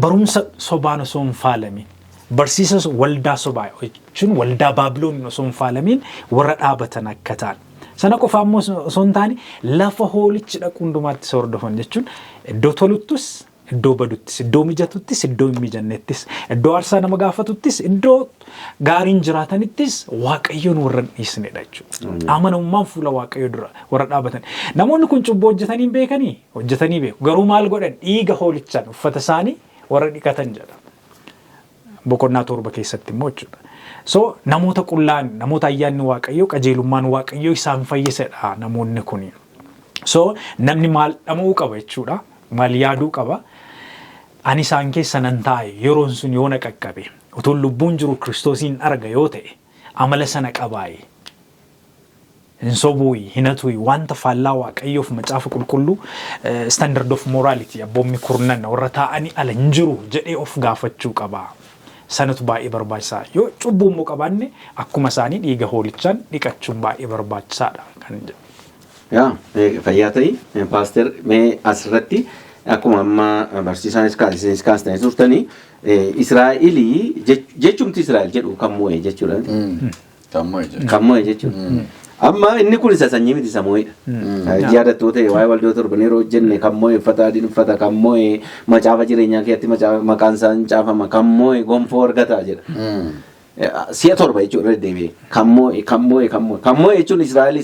barumsa sobaan osoo hin faalamin, barsiisa waldaa sobaa jechuun waldaa Baabiloon osoo hin faalamin warra dhaabatan akka ta'an. Sana qofa ammoo osoo hin taane lafa hoolichi dhaqu hundumaatti hordofan jechuun iddoo toluttus, iddoo baduttis, iddoo mijatuttis, iddoo hin mijannettis, iddoo aarsaa nama gaafatuttis, iddoo gaariin jiraatanittis Waaqayyoon warra dhiisnedha jechuudha. Amanamummaan fuula Waaqayyoo dura warra dhaabatan. Namoonni kun cubbuu hojjetanii hin beekanii? Hojjetanii beeku. Garuu maal godhan? Dhiiga hoolichaan uffata isaanii warra dhiqatan jedha. Boqonnaa 7 keessatti immoo jechuudha. So namoota qullaan, namoota ayyaanni Waaqayyoo, qajeelummaan Waaqayyoo isaan fayyisedha namoonni kun. So namni maal dhama'uu qaba jechuudha. Maal yaaduu qaba? Ani isaan keessa nan taa'e yeroon sun yoo na qaqqabe utuun lubbuun jiru Kiristoosiin arga yoo ta'e amala sana qabaaye hin sobuuyi hin hatuuyi wanta faallaa Waaqayyoof macaafa qulqulluu standard of morality abboommi kurnan warra taa'anii ala hin jiru jedhee of gaafachuu qaba. Sanatu baay'ee barbaachisaa. Yoo cubbuu immoo qabaanne akkuma isaanii dhiiga hoolichaan dhiqachuun baay'ee barbaachisaadha kan jedhu. Yaa fayyaa ta'ii paaster mee asirratti akkuma amma barsiisaanis kaasanii turtanii Israa'elii jechumti Israa'el jedhu kan moo'e jechuudha. Kan moo'e jechuudha. Amma inni kun isa sanyii miti isa moo'edha. Yaadattuu ta'e waa'ee waldoota torban yeroo hojjenne kan moo'e uffata adiin uffata kan moo'e macaafa jireenyaa keessatti maqaan isaa hin caafama kan moo'e gonfoo argata jedha. Si'a torba jechuudha deebi'ee kan moo'e jechuun Israa'el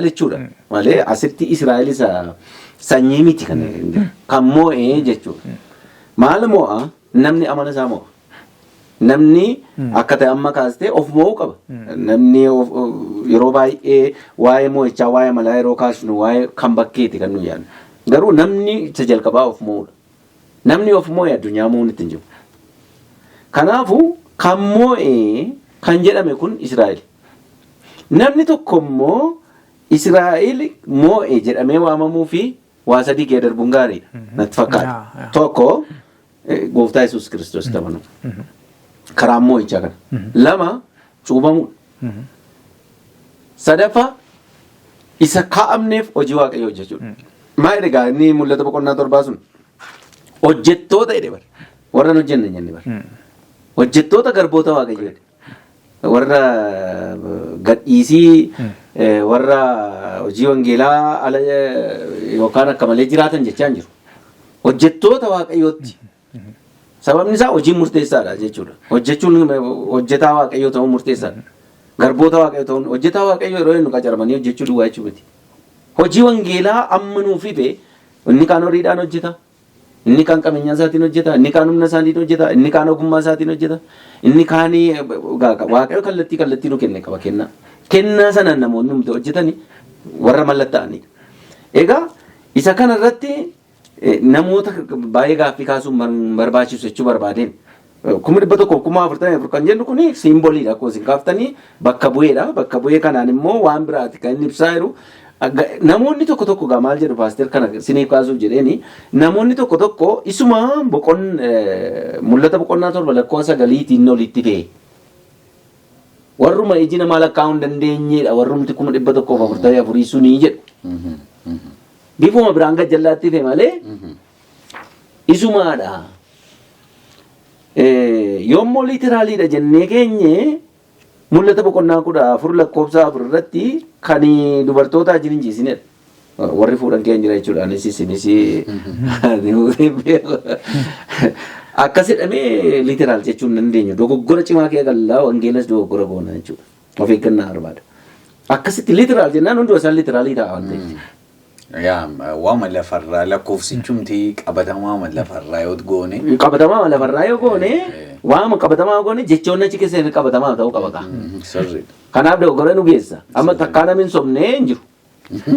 jechuudha malee asitti Israa'el isa sanyii miti kan moo'e jechuudha. Maal moo'a? Namni amala isaa moo'a. Namni akka ta'e amma kaastee of moo'uu qaba. Namni yeroo baay'ee waa'ee moo'ichaa waa'ee malaa yeroo kaasnu waa'ee kan bakkeeti kan nu yaadnu. Garuu namni isa jalqabaa of moo'uudha. Namni of moo'e addunyaa moo'uun ittiin jiru. Kanaafuu kan moo'e kan jedhame kun Israa'el. Namni tokko immoo Israa'el moo'e jedhamee waamamuu fi waa sadii kee darbuun gaariidha. Natti fakkaata. Tokko gooftaa Yesuus Kiristoos ta'uu. Karaa moo'ichaa kana. Lama cuubamuudha. Sadaffaa isa kaa'amneef hojii Waaqayyoo hojjechuudha. Maal egaa inni mul'ata boqonnaa 7 sun hojjettoota jedhe bara. Warra hin hojjenne jenne bara. Hojjettoota garboota Waaqayyooti. Warra gadhiisii warra hojii wangeelaa ala yookaan akka malee jiraatan jechaa jiru. Hojjettoota Waaqayyootti. Sababni isaa hojii murteessaadha jechuudha. Hojjechuun hojjetaa Waaqayyoo ta'uu murteessaadha. Garboota Waaqayyoo ta'uun hojjetaa Waaqayyoo yeroo inni qacaramanii hojjechuu duwwaa jechuu miti. Hojii wangeelaa amma nuuf ife inni kaan horiidhaan hojjeta. Inni kaan qabeenya isaatiin hojjeta. Inni kaan humna isaatiin hojjeta. Inni kaan ogummaa isaatiin hojjeta. Inni kaan Waaqayyoo kallattii nu kenne qaba kennaa. Kennaa sana namoonni humna hojjetanii warra mallatta'anidha. Egaa isa kana irratti namoota baay'ee gaaffii kaasuun barbaachisu jechuu barbaadeen. 1,144 kan jennu kun simboliidha. Akkuma isin kaaftanii bakka bu'eedha. Bakka bu'ee kanaan immoo waan biraati kan inni ibsaa jiru. Namoonni tokko tokko gaa maal jedhu paaster kana isiniif kaasuuf jedheeni namoonni tokko tokko isuma mul'ata boqonnaa 7 lakkoofsa 9 olitti fe'e. Warruma iji namaa lakkaa'uu hin dandeenyedha. Warrumti 1,144 sunii jedhu. Bifuma biraan gajjallaatti fe'e malee isumaadha. Yommuu liitiraaliidha jennee keenye mul'ata boqonnaa 14 lakkoofsa 4 irratti kan dubartoota ajin hin jiisinedha. warri fuudhan keenya jira jechuudha. Anis isinis akkas jedhamee literaal jechuun dandeenyu dogoggora cimaa kee gallaa wangeelas dogoggora goona jechuudha. Of eeggannaa barbaada. Akkasitti literaal jennaan hunduma isaan literaalii ta'a waan ta'eef. Waama lafarraa lakkoofsichumti qabatamaa lafarraa yoo goone. Qabatamaa lafarraa yoo goone waama qabatamaa goone jechoonni achi keessa qabatamaa ta'uu qaba. Kanaaf dogoggora nu geessa. Amma takkaa namni hin sobnee hin jiru.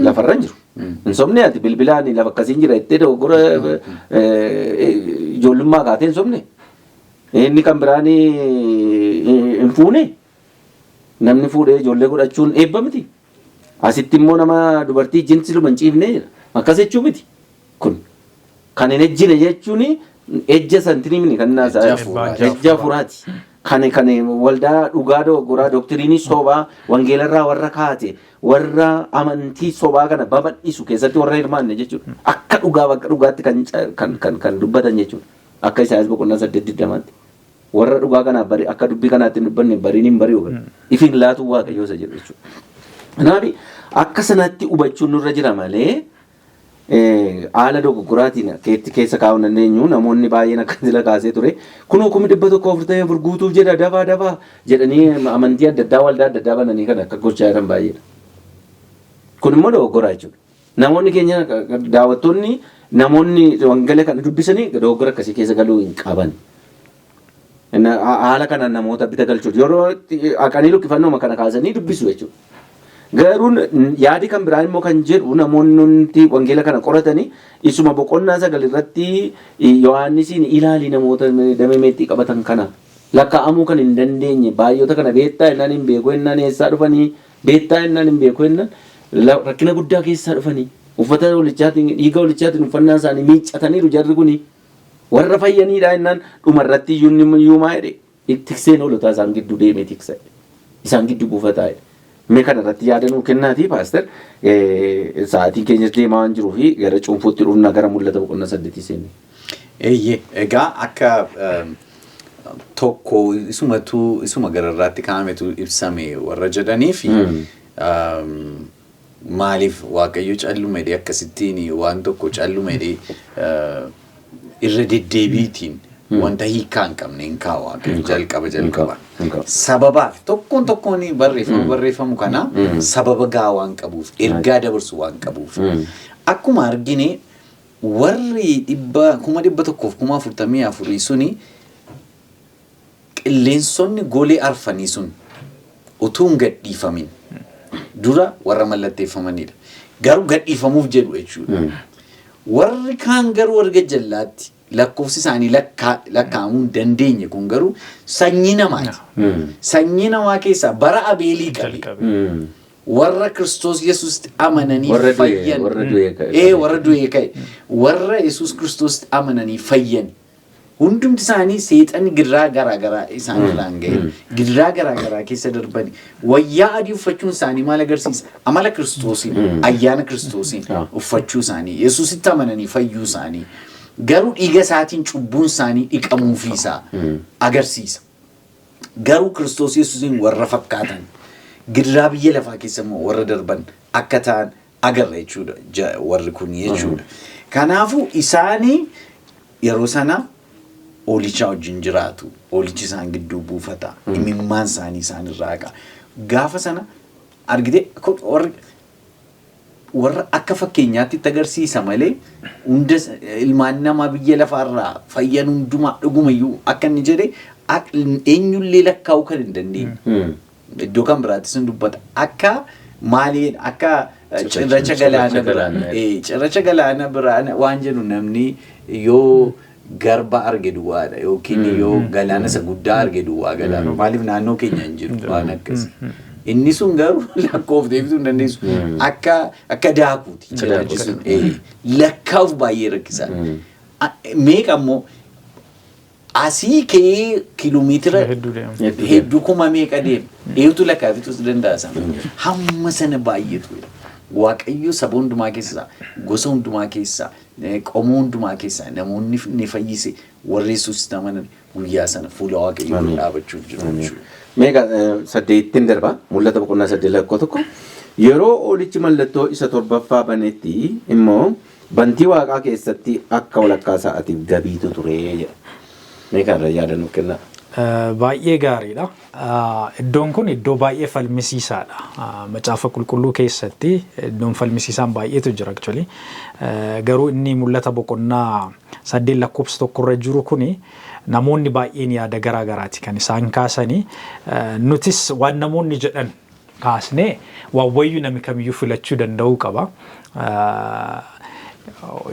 Lafarra hin jiru. Hin sobnee ati bilbilaan lafa akkasii hin jira jettee dogoggora ijoollummaa kaatee hin sobne. Inni kan biraan hin fuune. Namni fuudhee ijoollee godhachuun eebba miti. Asitti immoo nama dubartii jinsi luma hin ciifne jira. Akkas jechuu miti. Kun kan hin ejjine jechuun ejja santiimni kan naasaa ejja furaati. Kan waldaa dhugaa dogoggoraa doktiriinii sobaa wangeelarraa warra kaate warra amantii sobaa kana babal'isu keessatti warra hirmaanne jechuudha. Akka dhugaatti kan dubbatan jechuudha. Akka Isaayaas boqonnaa 8:20. Warra dhugaa kanaaf bari akka dubbii kanaatti hin dubbanne bariin hin bari'u. Ifin laatu waaqayyoo isa jedhu jechuudha. Kanaaf akka sanatti hubachuun nurra jira malee haala dogoggoraatiin keessa kaa'uu dandeenyu namoonni baay'een akka sila kaasee ture kunoo 140 guutuuf jedha dabaa jedhanii amantii adda addaa waldaa adda addaa bananii kan akka gochaa jiran baay'eedha. Kun immoo dogoggoraa jechuudha. Namoonni keenya daawwattoonni namoonni wangeela kana dubbisanii dogoggora akkasii keessa galuu hin qaban. Haala kanaan namoota bita galchuudha. Yeroo haqanii luqqifannoo kana kaasanii dubbisu jechuudha. Garuu yaadi kan biraan immoo kan jedhu namoonni wangeela kana qoratanii isuma boqonnaa 9 irratti Yohaannisiin ilaali namoota damee meexxii qabatan kana lakkaa'amuu kan hin dandeenye baay'oota kana beektaa jennaan hin beeku jennaan eessaa dhufanii beektaa jennaan hin beeku jennaan rakkina guddaa keessaa dhufanii uffata walichaatiin dhiiga walichaatiin uffannaa isaanii miiccataniiru jarri kuni warra fayyaniidha jennaan dhumarratti iyyuu maa jedhe tikseen hoolotaa isaan gidduu deemee tiksa isaan gidduu buufataa jedhe. Mee kanarratti yaada nuu kennaatii paaster sa'aatiin keenyas deemaa waan jiruu fi gara cuunfuutti dhufna gara mul'ata boqonnaa 8 seenne. Egaa akka tokko isuma gararraatti kaa'ametu ibsame warra jedhanii fi maaliif waaqayyo callumedhe akkasittiin waan tokko callumedhe irra deddeebiitiin wanta hiikaa hin qabne hin kaa'u waaqayyo jalqaba. Sababaaf tokkoon barreeffamu kana sababa gaa waan qabuuf ergaa dabarsu waan qabuuf akkuma argine warri 144 suni qilleensonni golee arfanii sun utuu hin gadhiifamin dura warra mallatteeffamanidha. Garuu gadhiifamuuf jedhu jechuudha. Warri kaan garuu warga jallaatti lakkoofsi isaanii lakkaa'amuu hin dandeenye kun garuu sanyii namaati. Sanyii namaa keessaa bara Abeelii qabe warra Kiristoos Yesuusitti amananii fayyan warra du'ee ka'e warra Yesuus Kiristoositti amananii fayyan hundumti isaanii seexanni gidiraa garaagaraa isaan irraan ga'e gidiraa garaagaraa keessa darbani wayyaa adii uffachuun isaanii maal agarsiisa amala Kiristoosiin ayyaana Kiristoosiin uffachuu isaanii Yesuusitti amananii fayyuu isaanii garuu dhiiga isaatiin cubbuun isaanii dhiqamuufiisaa agarsiisa. Garuu Kiristoos Yesuusiin warra fakkaatan gidiraa biyya lafaa keessa immoo warra darban akka ta'an agarra jechuudha warri kun jechuudha. Kanaafuu isaanii yeroo sana oolichaa wajjin jiraatu oolichi isaan gidduu buufata imimmaan isaanii isaan irraa qa'a. Gaafa sana argite warra akka fakkeenyaatti itti agarsiisa malee hunda ilmaan namaa biyya lafaarraa fayyan hundumaa dhugumayyuu akka inni jedhe eenyullee lakkaa'uu kan hin dandeenye. Iddoo kan biraattis hin dubbata akka maaliin akka cirracha galaana biraan waan jedhu namni yoo garba arge duwwaadha yookiin yoo galaana isa guddaa arge duwwaa galaana maaliif naannoo keenya hin jiru waan akkasii. Inni sun garuu lakkoof deebituu hin dandeessu akka daakuuti jiraachisuun lakkaa'uuf baay'ee rakkisaa. Meeqa immoo asii ka'ee kiiloomeetira hedduu kuma meeqa deema eegutu lakkaa'uus danda'a hamma sana baay'eetu waaqayyo saba hundumaa keessaa gosa hundumaa keessaa qomoo hundumaa keessaa namoonni ni fayyise warri Yesuusitti amanan guyyaa sana fuula waaqayyoo dhaabachuuf jiru jechuudha. Meeqa 8 darba mul'ata boqonnaa 8 lakkoo tokko Yeroo oolichi mallattoo isa torbaffaa banetti immoo bantii waaqaa keessatti akka walakkaa sa'aatiif gabiitu ture jedha. Mee kana yaada nuuf kenna. Baay'ee gaariidha. Iddoon kun iddoo baay'ee falmisiisaadha. Macaafa qulqulluu keessatti iddoon falmisiisaan baay'eetu jira actually. Garuu inni mul'ata boqonnaa 8 lakkoofsa 1 irra jiru kuni namoonni baay'een yaada garaa garaati kan isaan kaasanii. Nutis waan namoonni jedhan kaasnee waan wayyu namni kamiyyuu filachuu danda'uu qaba.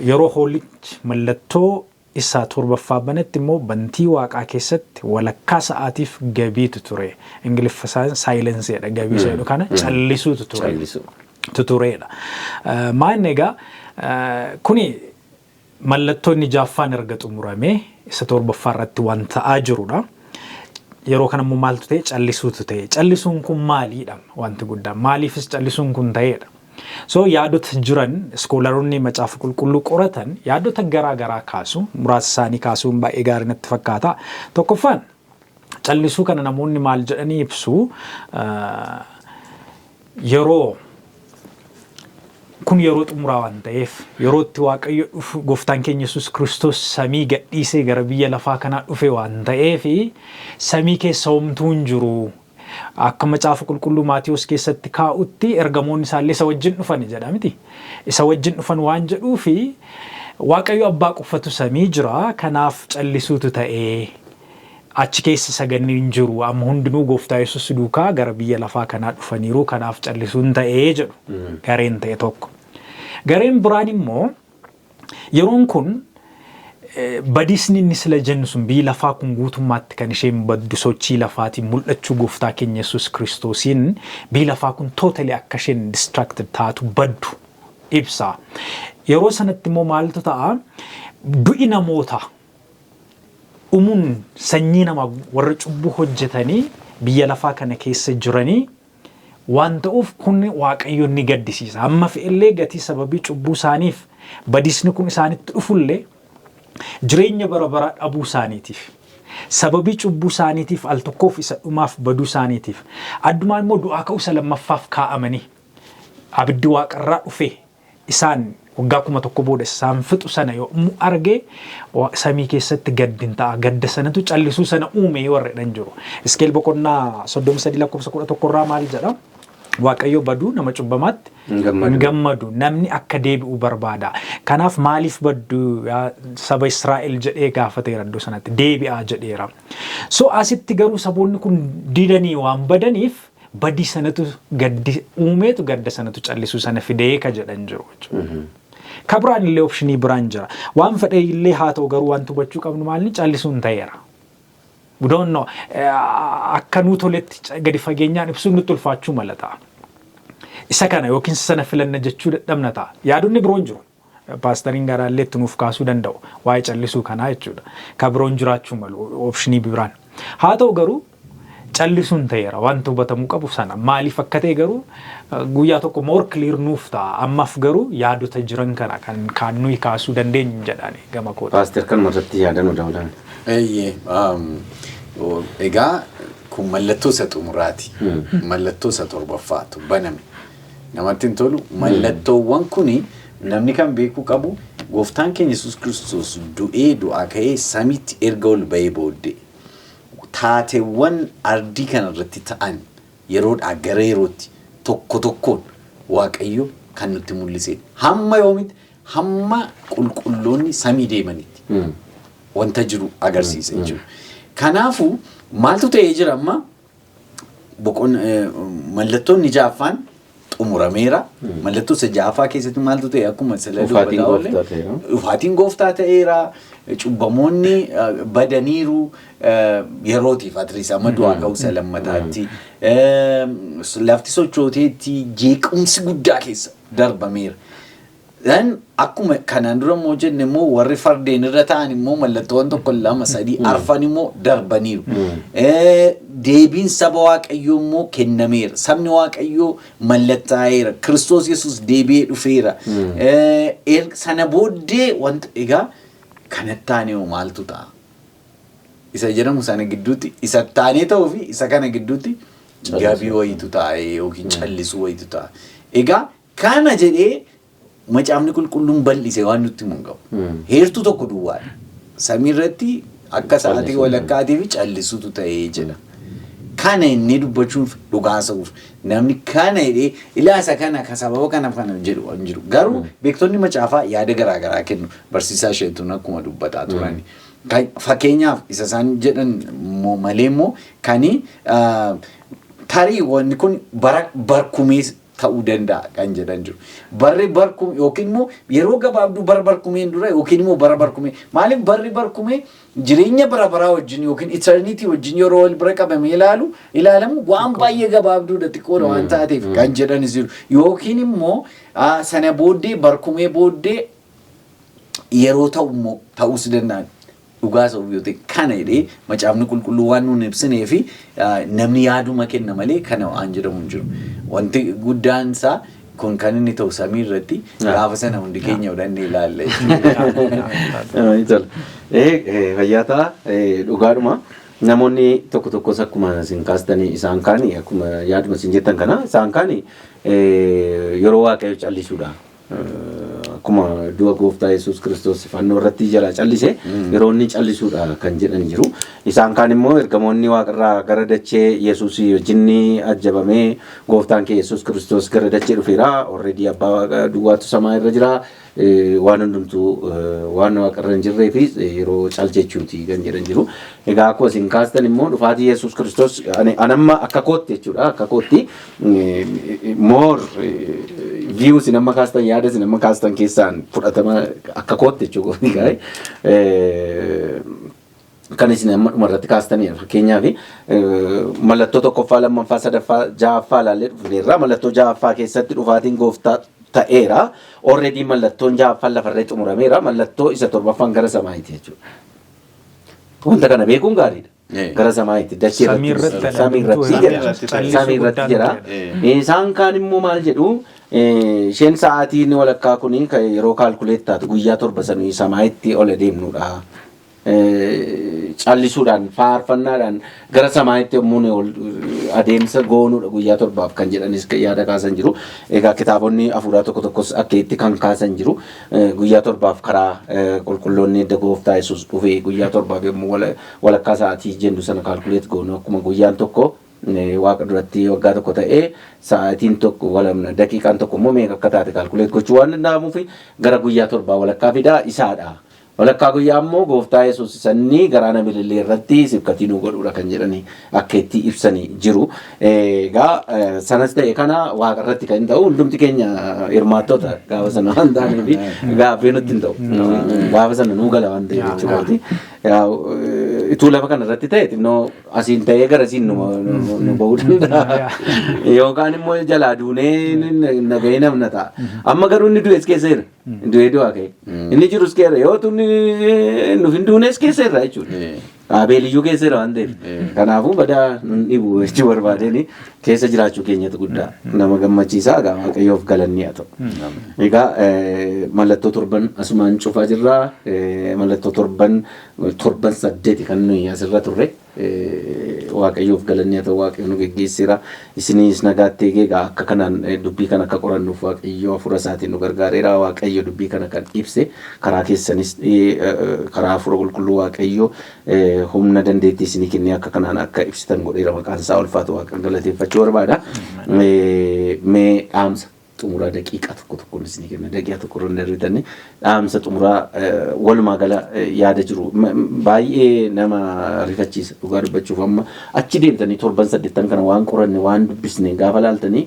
Yeroo hoolichi mallattoo isaa torbaffaa banetti immoo bantii waaqaa keessatti walakkaa sa'aatiif gabiitu ture. Ingiliffaan silence jedha gabii jedhu kana callisuutu ture. Tutureedha. Maan egaa kuni mallattoonni jaaffaan erga xumuramee isa torbaffaa irratti waan ta'aa jirudha. Yeroo kana immoo maaltu ta'e callisuutu ta'e. Callisuun kun maaliidha wanti guddaan? Maaliifis callisuun kun ta'eedha? So yaadota jiran iskoolaroonni macaafa qulqulluu qoratan yaadota garaa garaa kaasu. Muraasa isaanii kaasuun baay'ee gaarii natti fakkaata. Tokkoffaan callisuu kana namoonni maal jedhanii ibsu yeroo kun yeroo xumuraa waan ta'eef yeroo itti Waaqayyo dhufu gooftaan keenya Yesuus Kiristoos samii gadhiisee gara biyya lafaa kanaa dhufe waan ta'eef samii keessa homtuu hin jiru. Akka macaafa qulqulluu Maatiyos keessatti kaa'utti ergamoonni isaallee isa wajjin dhufan jedha miti. Isa wajjin dhufan waan jedhuufi Waaqayyo abbaa qofatu samii jira kanaaf callisuutu ta'ee achi keessa saganni hin jiru amma hundinuu gooftaa Yesuus duukaa gara biyya lafaa kanaa dhufaniiru kanaaf callisuun ta'ee jedhu gareen ta'e tokko. Gareen biraan immoo yeroon kun badisni inni sila jennu sun biyyi lafaa kun guutummaatti kan isheen baddu sochii lafaatiin mul'achuu gooftaa keenya Yesuus Kiristoosiin biyyi lafaa kun totally akka isheen distracted taatu baddu ibsa. Yeroo sanatti immoo maaltu ta'a? Du'i namoota umuun sanyii nama warra cubbuu hojjetanii biyya lafaa kana keessa jiranii waan ta'uuf kun Waaqayyoon ni gaddisiisa. Amma fe'illee gatii sababii cubbuu isaaniif badisni kun isaanitti dhufullee jireenya bara baraa dhabuu isaaniitiif sababii cubbuu isaaniitiif al tokkoof isa dhumaaf baduu isaaniitiif addumaan immoo du'aa ka'uu isa lammaffaaf kaa'amanii abiddi waaqarraa dhufe isaan waggaa 1,000 booda isaan fixu sana yoo arge samii keessatti gaddin ta'a gadda sanatu callisuu sana uume warra dhan jiru. Iskeel boqonnaa 33 lakkoofsa 11 irraa maal jedha? Waaqayyo baduu nama cubbamaatti hin gammadu namni akka deebi'u barbaada. Kanaaf maaliif baddu saba Israa'el jedhee gaafateera iddoo sanatti deebi'aa jedheera. So asitti garuu saboonni kun didanii waan badaniif badii sanatu gaddi uumeetu gadda sanatu callisuu sana fidee ka jedhan jiru. Kabiraan illee optionii biraan jira. Waan fedhe illee haa ta'u garuu waan hubachuu qabnu maalni callisuun ta'eera. We don't know. Akka nu toletti gadi fageenyaan ibsuun nutti ulfaachuu mala ta'a. Isa kana yookiin sana filanna jechuu dadhabna ta'a. Yaadonni biroon jiru. Paastariin garaallee itti nuuf kaasuu danda'u. Waa'ee callisuu kanaa jechuudha. Ka biroon jiraachuu malu optionii biraan. Haa ta'u garuu callisuun ta'eera wanta hubatamuu qabu sana. Maaliif akka ta'e garuu guyyaa tokko more clear nuuf ta'a. Ammaaf garuu yaadota jiran kana kan nuyi kaasuu dandeenyu jedhani gama koota. Paaster kan marratti yaadan odaawuudhaan. Egaa kun mallattoo isa xumuraati. Mallattoo isa torbaffaatu baname. Namatti hin tolu mallattoowwan kuni namni kan beekuu qabu gooftaan keenya Yesuus Kiristoos du'ee du'aa ka'ee samiitti erga ol ba'ee booddee taateewwan ardii kana irratti ta'an yeroodhaa gara yerootti tokko tokkoon Waaqayyo kan nutti mul'ise. Hamma yoomitti hamma qulqulloonni samii deemanitti wanta jiru agarsiisa jechuudha. Kanaafuu maaltu ta'ee jira amma mallattoonni jaaffaan xumurameera. Mallattoo isa jaaffaa keessatti maaltu ta'e akkuma sila dhufaatiin gooftaa ta'eera. Cubbamoonni badaniiru yerootiif atiriisa amma du'aa ka'uu isa lammataatti. Lafti sochooteetti jeequmsi guddaa keessa darbameera. Akkuma kanaan dura immoo jenne immoo warri fardeen irra ta'an immoo mallattoowwan tokko lama sadii arfan immoo darbaniiru. Deebiin saba Waaqayyoo immoo kennameera. Sabni Waaqayyoo mallattaa'eera. Kiristoos Yesuus deebi'ee dhufeera. Sana booddee wanta egaa kanatti taanee maaltu ta'a? Isa jedhamu sana gidduutti isa taanee ta'uu fi isa kana gidduutti gabii wayitu taa'e yookiin callisuu wayitu ta'a. Egaa kana jedhee macaafni qulqulluun bal'ise waan nutti himu hin qabu. Heertuu tokko duwwaadha. Samii irratti akka sa'aatii walakkaatii fi callisuutu ta'ee jedha. Kana inni dubbachuuf dhugaasa'uuf namni kana jedhee ilaasa kana ka sababa kanaaf kana jedhu hin jiru. Garuu beektonni macaafaa yaada garaagaraa kennu barsiisaa isheetuun akkuma dubbataa turani. Fakkeenyaaf isa isaan jedhan malee immoo kani tarii wanni kun barkumee ta'uu danda'a kan jedhan jiru. Barri barkumee yookiin immoo yeroo gabaabduu bara barkumeen dura yookiin immoo bara barkumee maaliif barri barkumee jireenya bara baraa wajjin yookiin eternity wajjin yeroo wal bira qabamee ilaalamu waan baay'ee gabaabduudha xiqqoodha waan taateef kan jedhanis jiru. Yookiin immoo sana booddee barkumee booddee yeroo ta'u immoo ta'uus danda'a. Dhugaasa'uuf yoo ta'e kana jedhee macaafni qulqulluu waan nuun ibsinee fi namni yaaduma kenna malee kana waan jedhamu hin jiru. Wanti guddaan isaa kun kan inni ta'u samii irratti gaafa sana hundi keenya fudhannee ilaalla jechuudha. Fayyaa dhugaadhuma namoonni tokko tokkos akkuma isin kaastanii isaan kaanii akkuma yaaduma isin jettan kana isaan kaanii yeroo waaqayyo callisuudha. Akkuma du'a gooftaa Yesuus Kiristoos fannoo irratti jala callise yeroo inni callisuudha kan jedhan jiru. Isaan kaan immoo ergamoonni waaqarraa gara dachee Yesuus wajjin ajjabamee gooftaan kee Yesuus Kiristoos gara dachee dhufeera. Already abbaa duwwaatu samaa irra jira. Waan hundumtuu waan waaqarra hin jirree fi yeroo caljechuuti kan jedhan jiru. Egaa akkuma isin kaastan immoo dhufaatii Yesuus Kiristoos anamma akka kootti jechuudha. Akka kootti more views nama kaastan yaada nama kaastan keessaan fudhatama akka kootti jechuudha. Kan isin amma dhumarratti kaastanii fakkeenyaaf mallattoo tokkoffaa lammaffaa sadaffaa ja'affaa ilaallee dhufneerra. Mallattoo ja'affaa keessatti dhufaatiin gooftaa ta'eera. Already mallattoon ja'affaan lafarra xumurameera. Mallattoo isa torbaffaan gara samaa'iiti jechuudha. Wanta kana beekuun gaariidha. Gara samaa'iiti dachee irratti jira. Isaan kaan immoo maal jedhu isheen sa'aatiin walakkaa kuni yeroo kaalkuleet taatu guyyaa torba sanuu samaa'itti ol deemnuudha. Callisuudhaan faarfannaadhaan gara samaa'itti yommuu adeemsa goonuudha guyyaa torbaaf kan jedhanis yaada kaasan jiru. Egaa kitaabonni afuuraa tokko tokkos akka itti kan kaasan jiru. Guyyaa torbaaf karaa qulqulloonni edda gooftaa Yesuus dhufee guyyaa torbaaf yommuu walakkaa sa'aatii jennu sana kaalkuleet goonu akkuma guyyaan tokko waaqa duratti waggaa tokko ta'ee sa'aatiin tokko walamna daqiiqaan tokko immoo meeqa akka taate kaalkuleet gochuu waan danda'amuuf gara guyyaa torbaa walakkaa fidaa isaadha. Walakkaa guyyaa immoo gooftaa Yesuus sanni garaa namillee irratti sibkatii nu godhuudha kan jedhanii akka itti ibsanii jiru. Egaa sanas ta'e kana waaqa irratti kan ta'u hundumti keenya hirmaattota gaafa sana waan ta'aniif gaaffii nutti hin ta'u. Gaafa sana nuu gala waan ta'eef jechuudha. Ituu lafa kana irratti ta'e xinnoo asiin ta'ee gara asiin nu bahuu danda'a. Yookaan immoo jalaa duunee nagahee namna ta'a. Amma garuu inni du'es keessa jira. Du'ee du'aa ka'e. Inni jirus keessa yoo tunni nuuf hin duunes keessa irraa jechuudha. Abeeliyyuu keessa irra waan ta'eef. Kanaafuu badaa nun dhibu jechuu barbaadeen keessa jiraachuu keenyatu guddaa nama gammachiisa. Egaa Waaqayyoof galanni haa ta'u. Egaa mallattoo torban asumaan cufaa jirra. Mallattoo torban 8 kan nuyi asirra turre. Waaqayyoof galanni haa ta'u. Waaqayyo nu geggeesseera. Isinis nagaatti egaa akka kanaan dubbii kana akka qorannuuf Waaqayyo hafuura isaatiin nu gargaareera. Waaqayyo dubbii kana kan ibse karaa keessanis karaa hafuura qulqulluu Waaqayyo humna dandeettii isinii kennee akka kanaan akka ibsitan godheera maqaan isaa ulfaatu Waaqan galateeffachuu barbaada. Mee dhaamsa xumuraa daqiiqaa tokko isinii kenna daqiiqaa tokko irra darbitanii dhaamsa xumuraa walumaa gala yaada jiru baay'ee nama rifachiisa dhugaa dubbachuuf amma achi deebitanii 7-8 kana waan qoranne waan dubbisne gaafa laaltanii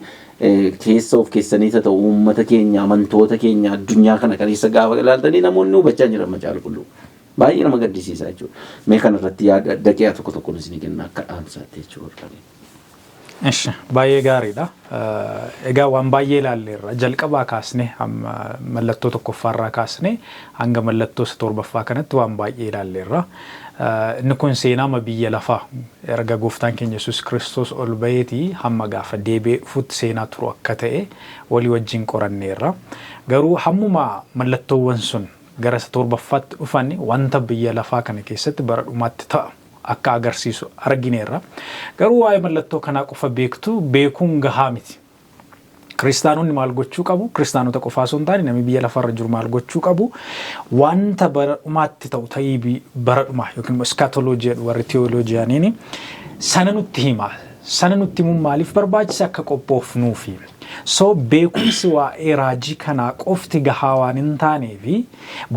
keessa of keessanii ta'u uummata keenya amantoota keenya addunyaa kana keessa gaafa laaltanii namoonni hubachaa jiran macaafa qulqulluu. Baay'ee nama gaddisiisa jechuudha. Mee kana irratti yaada daqiiqaa tokko isinii kenna akka dhaamsaatti jechuudha. Eshi baay'ee gaariidha. Egaa waan baay'ee ilaalleerra jalqabaa kaasne mallattoo tokkoffaarraa kaasne hanga mallattoo torbaffaa kanatti waan baay'ee ilaalleerra. Inni kun seenaa biyya lafaa erga gooftaan keenya Yesuus Kiristoos ol baheetii hamma gaafa deebi'ee dhufutti seenaa turu akka ta'e walii wajjin qoranneerra. Garuu hammuma mallattoowwan sun gara torbaffaatti dhufan wanta biyya lafaa kana keessatti bara dhumaatti ta'a akka agarsiisu argineerra. Garuu waa'ee mallattoo kanaa qofa beekuun gahaa miti. Kiristaanonni maal gochuu qabu? Kiristaanota qofaa osoo hin taane namni biyya lafarra jiru maal gochuu qabu? Wanta bara dhumaatti ta'u ta'ii bara dhumaa yookiin immoo iskaatoloojii warri teewooloojiyaaniin sana nutti hima. Sana nutti himuun maaliif barbaachisa akka qophoofnuufi? So beekumsi waa'ee raajii kanaa qofti gahaa waan hin taaneefi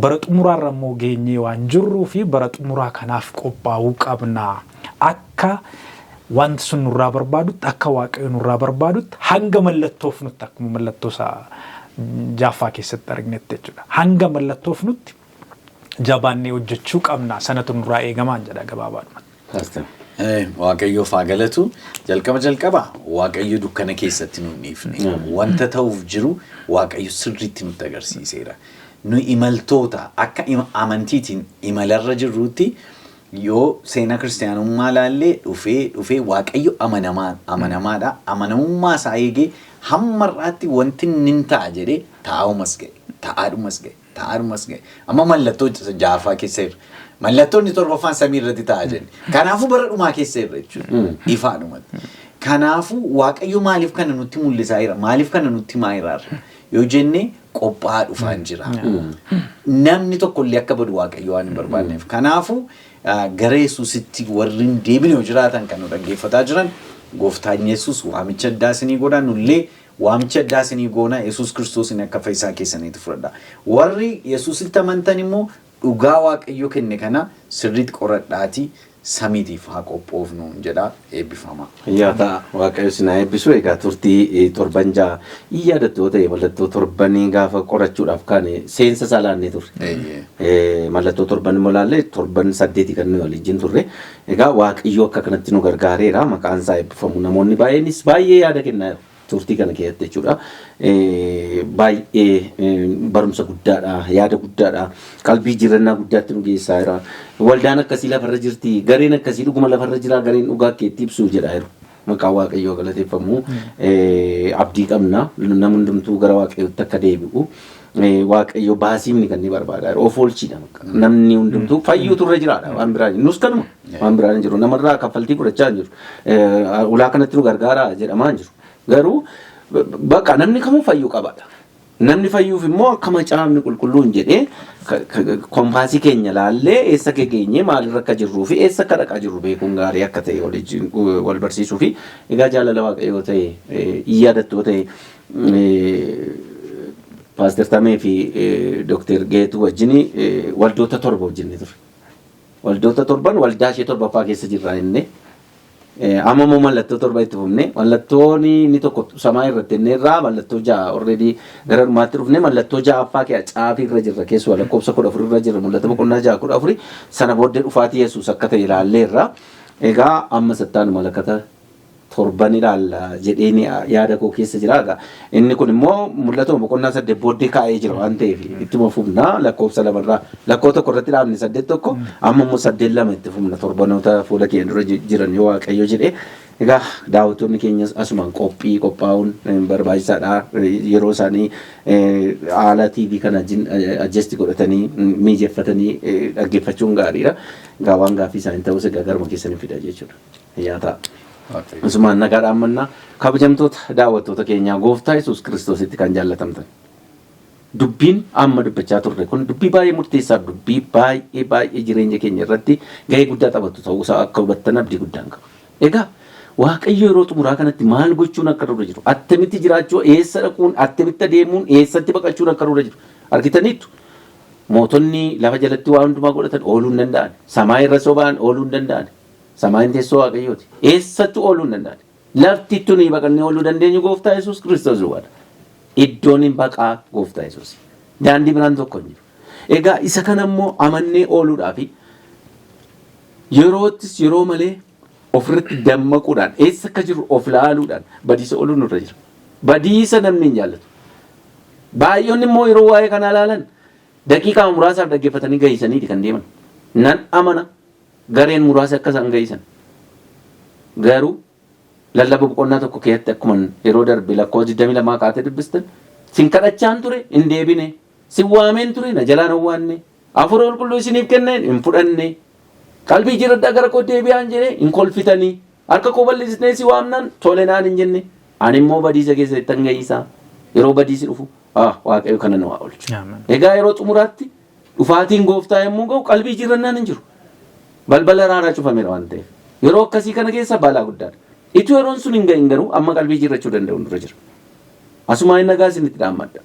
bara xumuraarra immoo geenyee waan jirruufi bara xumuraa kanaaf qophaa'uu qabna. Akka wanti sun nurraa barbaadutti akka waaqayyo nurraa barbaadutti hanga mallattoofnutti akkuma mallattoo isaa jaaffaa keessatti arginetti jechuudha. Hanga mallattoofnutti jabaannee hojjechuu qabna sanatu nurraa eegamaan jedha gabaabaadhumatti. Waaqayyoof haa galatu. Jalqaba waaqayyo dukkana keessatti nu dhiifne wanta ta'uuf jiru waaqayyo sirriitti nutti agarsiiseera. Nu imaltoota akka amantiitiin imalarra jirruutti yoo seenaa kiristaanummaa laallee dhufee waaqayyo amanamaadha. Amanamummaa isaa eegee hammarraatti wanti nin ta'a jedhee ta'aadhumas ga'e. Amma mallattoo jaaffaa keessa irra. Mallattoonni torbaffaan samii irratti ta'a jenni. Kanaafuu bara dhumaa keessa irra jechuudha. Ifaadhumatti. Kanaafuu waaqayyo maaliif kana nutti mul'isaa jira? Maaliif kana nutti himaa jira? Yoo jenne qophaa'aa dhufaan jira. Namni tokkollee akka badu waaqayyo waan hin barbaanneef. Kanaafuu gara Yesuusitti warri deebinee jiraatan kan nu dhaggeeffataa jiran gooftaan Yesuus waamicha addaa isinii godha. Nullee waamicha addaa isinii goona. Yesuus Kiristoosin akka fayyisaa keessaniitti fudhadha. Warri Yesuusitti amantan immoo dhugaa waaqayyo kenne kana sirriitti qoradhaatii samiitiif haa qophoofnu jedha eebbifama. Yaada waaqayyo sinaa eebbisu egaa turtii torban ja'a yaadattoo ta'e mallattoo torbanii gaafa qorachuudhaaf kaane seensa isaa laannee turre. Mallattoo torban immoo laallee torban 8 kan nu waliin turre. Egaa waaqayyo akka kanatti nu gargaareera maqaan isaa eebbifamu namoonni baay'eenis baay'ee yaada kennaa turtii kana keessatti jechuudha. Baay'ee barumsa guddaadha, yaada guddaadha, qalbii jirannaa guddaatti nu geessaa jira. Waldaan akkasii lafarra jirti, gareen akkasii dhuguma lafarra jira, gareen dhugaa keetti ibsuu jedhaa jiru. Maqaa waaqayyoo galateeffamu abdii qabna. Namni hundumtuu gara waaqayyootti akka deebi'u. Waaqayyo baasiimni kan ni barbaada. Of oolchiidha. Namni hundumtuu fayyuu turre jiraadha. Waan biraan nus kanuma. Waan biraan jiru. Namarraa kaffaltii fudhachaa jiru. Ulaa kanatti nu gargaara jedhamaa jiru. Garuu bakka namni kamuu fayyuu qabaadha. Namni fayyuuf immoo akka macaafni qulqulluun jedhee kompaasii keenya laallee eessa geenyee maalirra akka jirruu fi eessa akka dhaqaa jirru beekuun gaarii akka ta'e wal barsiisuu fi egaa jaalala waaqayyoo ta'e yaadattoo ta'e Paaster Tamee fi Dookter Geetuu wajjin waldoota torba wajjin ture. Waldoota torban waldaa ishee torbaffaa keessa jirra inni. Amma immoo mallattoo torba itti fufne mallattoon inni tokko samaa irratti inni irraa mallattoo ja'a already gara dhumaatti dhufne mallattoo ja'affaa caafii irra jirra keessumaa lakkoofsa 14 irra jirra mul'ata boqonnaa 6:14 sana booddee dhufaatii Yesuus akka ta'e ilaalleerra. Egaa amma sattaan malakkata torban ilaalla jedheen yaada koo keessa jira. Inni kun immoo mul'ata boqonnaa 8 booddee kaa'ee jira waan ta'eef ittuma fufna lakkoofsa 2 irraa lakkoofsa 1 irratti dhaabne 8 amma immoo 8 itti fufna torbanoota fuula keenya dura jiran yoo waaqayyo jedhee. Egaa daawwattoonni keenyas asumaan qophaa'uun barbaachisaadha. Yeroo isaanii haala TV kana adjust godhatanii mijeeffatanii dhaggeeffachuun gaariidha. Egaa waan gaaffii isaanii ta'us egaa garuma keessanii fida jechuudha. Yaa asumaan nagaadhaan mannaa kabajamtoota daawwattoota keenyaa gooftaa Yesuus Kiristoositti kan jaallatamtan. Dubbiin amma dubbachaa turre kun dubbii baay'ee murteessaa dubbii baay'ee jireenya keenya irratti gahee guddaa taphatu ta'uusaa akka hubattan abdii guddaan qaba. Egaa waaqayyo yeroo xumuraa kanatti maal gochuun akka dura jiru attamitti jiraachuu eessa dhaquun attamitti adeemuun eessatti baqachuun akka dura jiru argitaniittu. Mootonni lafa jalatti waa hundumaa godhatan ooluu hin danda'an. Samaa irra sobaan ooluu hin danda'an. Samaan teessoo waaqayyooti. Eessatti ooluu hin danda'an. Lafti tuni baqannee ooluu dandeenyu gooftaa Yesuus Kiristoos duwwaadha. Iddoon hin baqaa gooftaa Yesuus. Daandii biraan tokko hin jiru. Egaa isa kana immoo amannee ooluudhaaf yeroottis yeroo malee ofirratti dammaquudhaan eessa akka jiru of laaluudhaan badiisa ooluun nurra jira. Badiisa namni hin jaallatu. Baay'oonni immoo yeroo waa'ee kanaa ilaalan daqiiqaa muraasaaf dhaggeeffatanii gahisaniiti kan deeman. Nan amana. Gareen muraasa akka isaan gahisan. Garuu lallaba boqonnaa tokko keessatti akkuma yeroo darbe lakkoofsa 22 kaatee dubbistan sin kadhachaan ture hin deebine sin waameen ture na jalaan hin waanne hafuura qulqulluu isiniif kenneen hin fudhanne qalbii jiradhaa gara koo deebi'aan jedhee hin kolfitanii harka koo bal'isnee si waamnan tole naan hin jenne ani immoo badiisa keessa ittan gahiisaa yeroo badiisi dhufu waaqayyo kana nu haa oolchu. Egaa yeroo xumuraatti dhufaatiin gooftaa yommuu ga'u qalbii jirannaan hin jiru. Balbala raaraa cufameera waan ta'eef yeroo akkasii kana keessa balaa guddaadha. Itu yeroon sun hin ga'in garuu amma qalbii jirrachuu danda'u dura jira. Asumaa hin nagaa isinitti dhaammadha.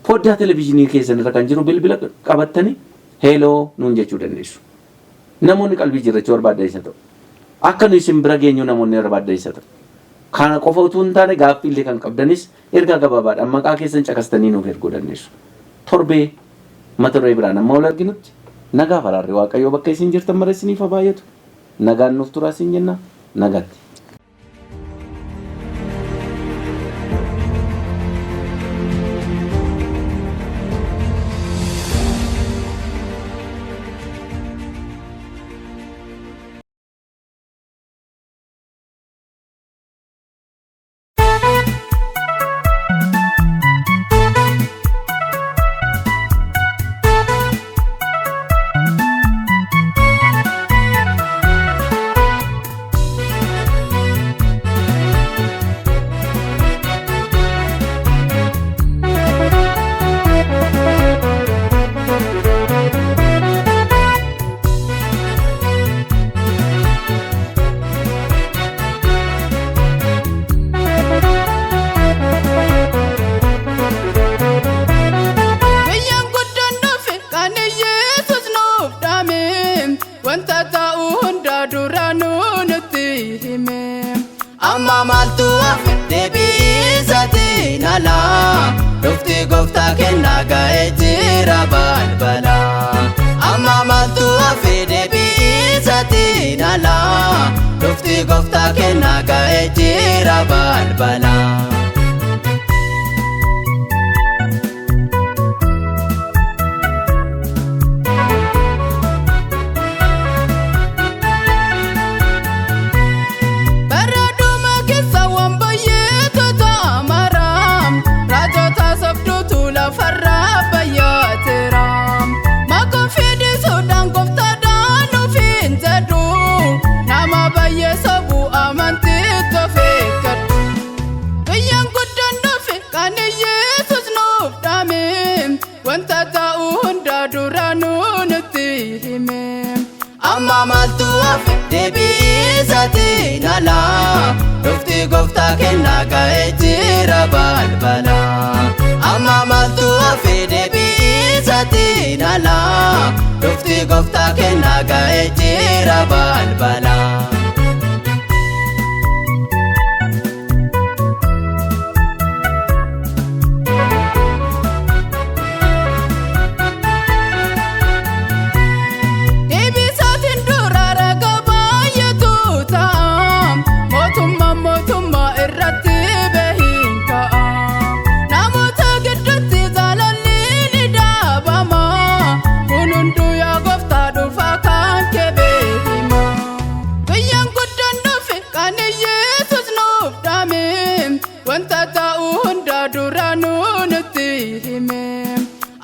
Foddaa televizyiinii keessanirra kan jiru bilbila qabattanii heeloo nuun jechuu dandeessu. Namoonni qalbii jirrachuu barbaaddan ta'u. Akka nu isin bira geenyu namoonni barbaaddan ta'u. Kana qofa utuu hin taane gaaffiillee kan qabdanis ergaa gabaabaadhaan maqaa keessan caqastanii nuuf erguu dandeessu. Torbee mata duree biraan amma ol arginutti nagaa faraarri waaqayyoo bakka isin jirtan mara isiniif haa baay'atu. Nagaan nuuf turaa isin jenna nagaatti. Dhoksaa kennaa ga'ee jira balbala. Amma maaltu hafe deebiisaatiin ala. Dhoksaa kennaa ga'ee jira balbala. Amma maaltu hafe deebiisaatiin ala. Dhoksaa kennaa ga'ee jira balbala. Amma maaltu hafe deebiisaatiin ala. Dhoksaa kennaa ga'ee jira balbala.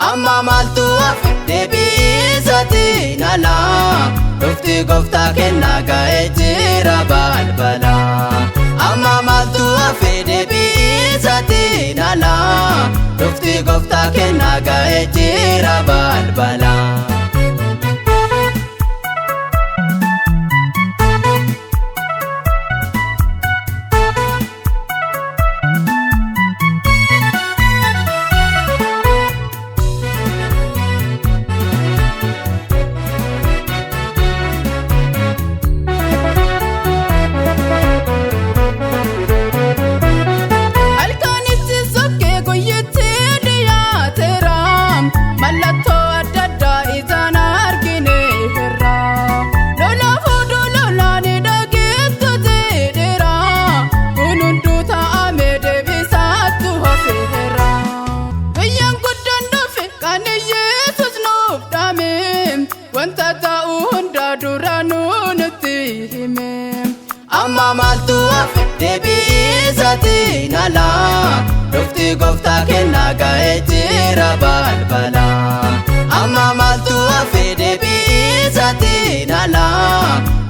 Amma maaltu hafe deebiisaatiin ala. Dhoksaa kennaa ga'ee jira balbala. Amma maaltu hafe deebiisaatiin ala. Dhoksaa kennaa ga'ee jira balbala. Mallattoo adda addaa isaan argine irra. Lola fuudhuu lolaan dhageettu jedheera. Kun hunduu ta'ame deebisaatu hafeera. Guyyaan guddaan dhufe kan Yesuus nuuf dhaame. Wanta ta'u hunda dura nutti hime. Amma maaltu hafe deebiisaatiin ala. Dhoksaa kennaa ga'ee jira balbala. Amma maaltu hafe deebii isaatiin ala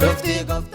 dhufti gooftaa.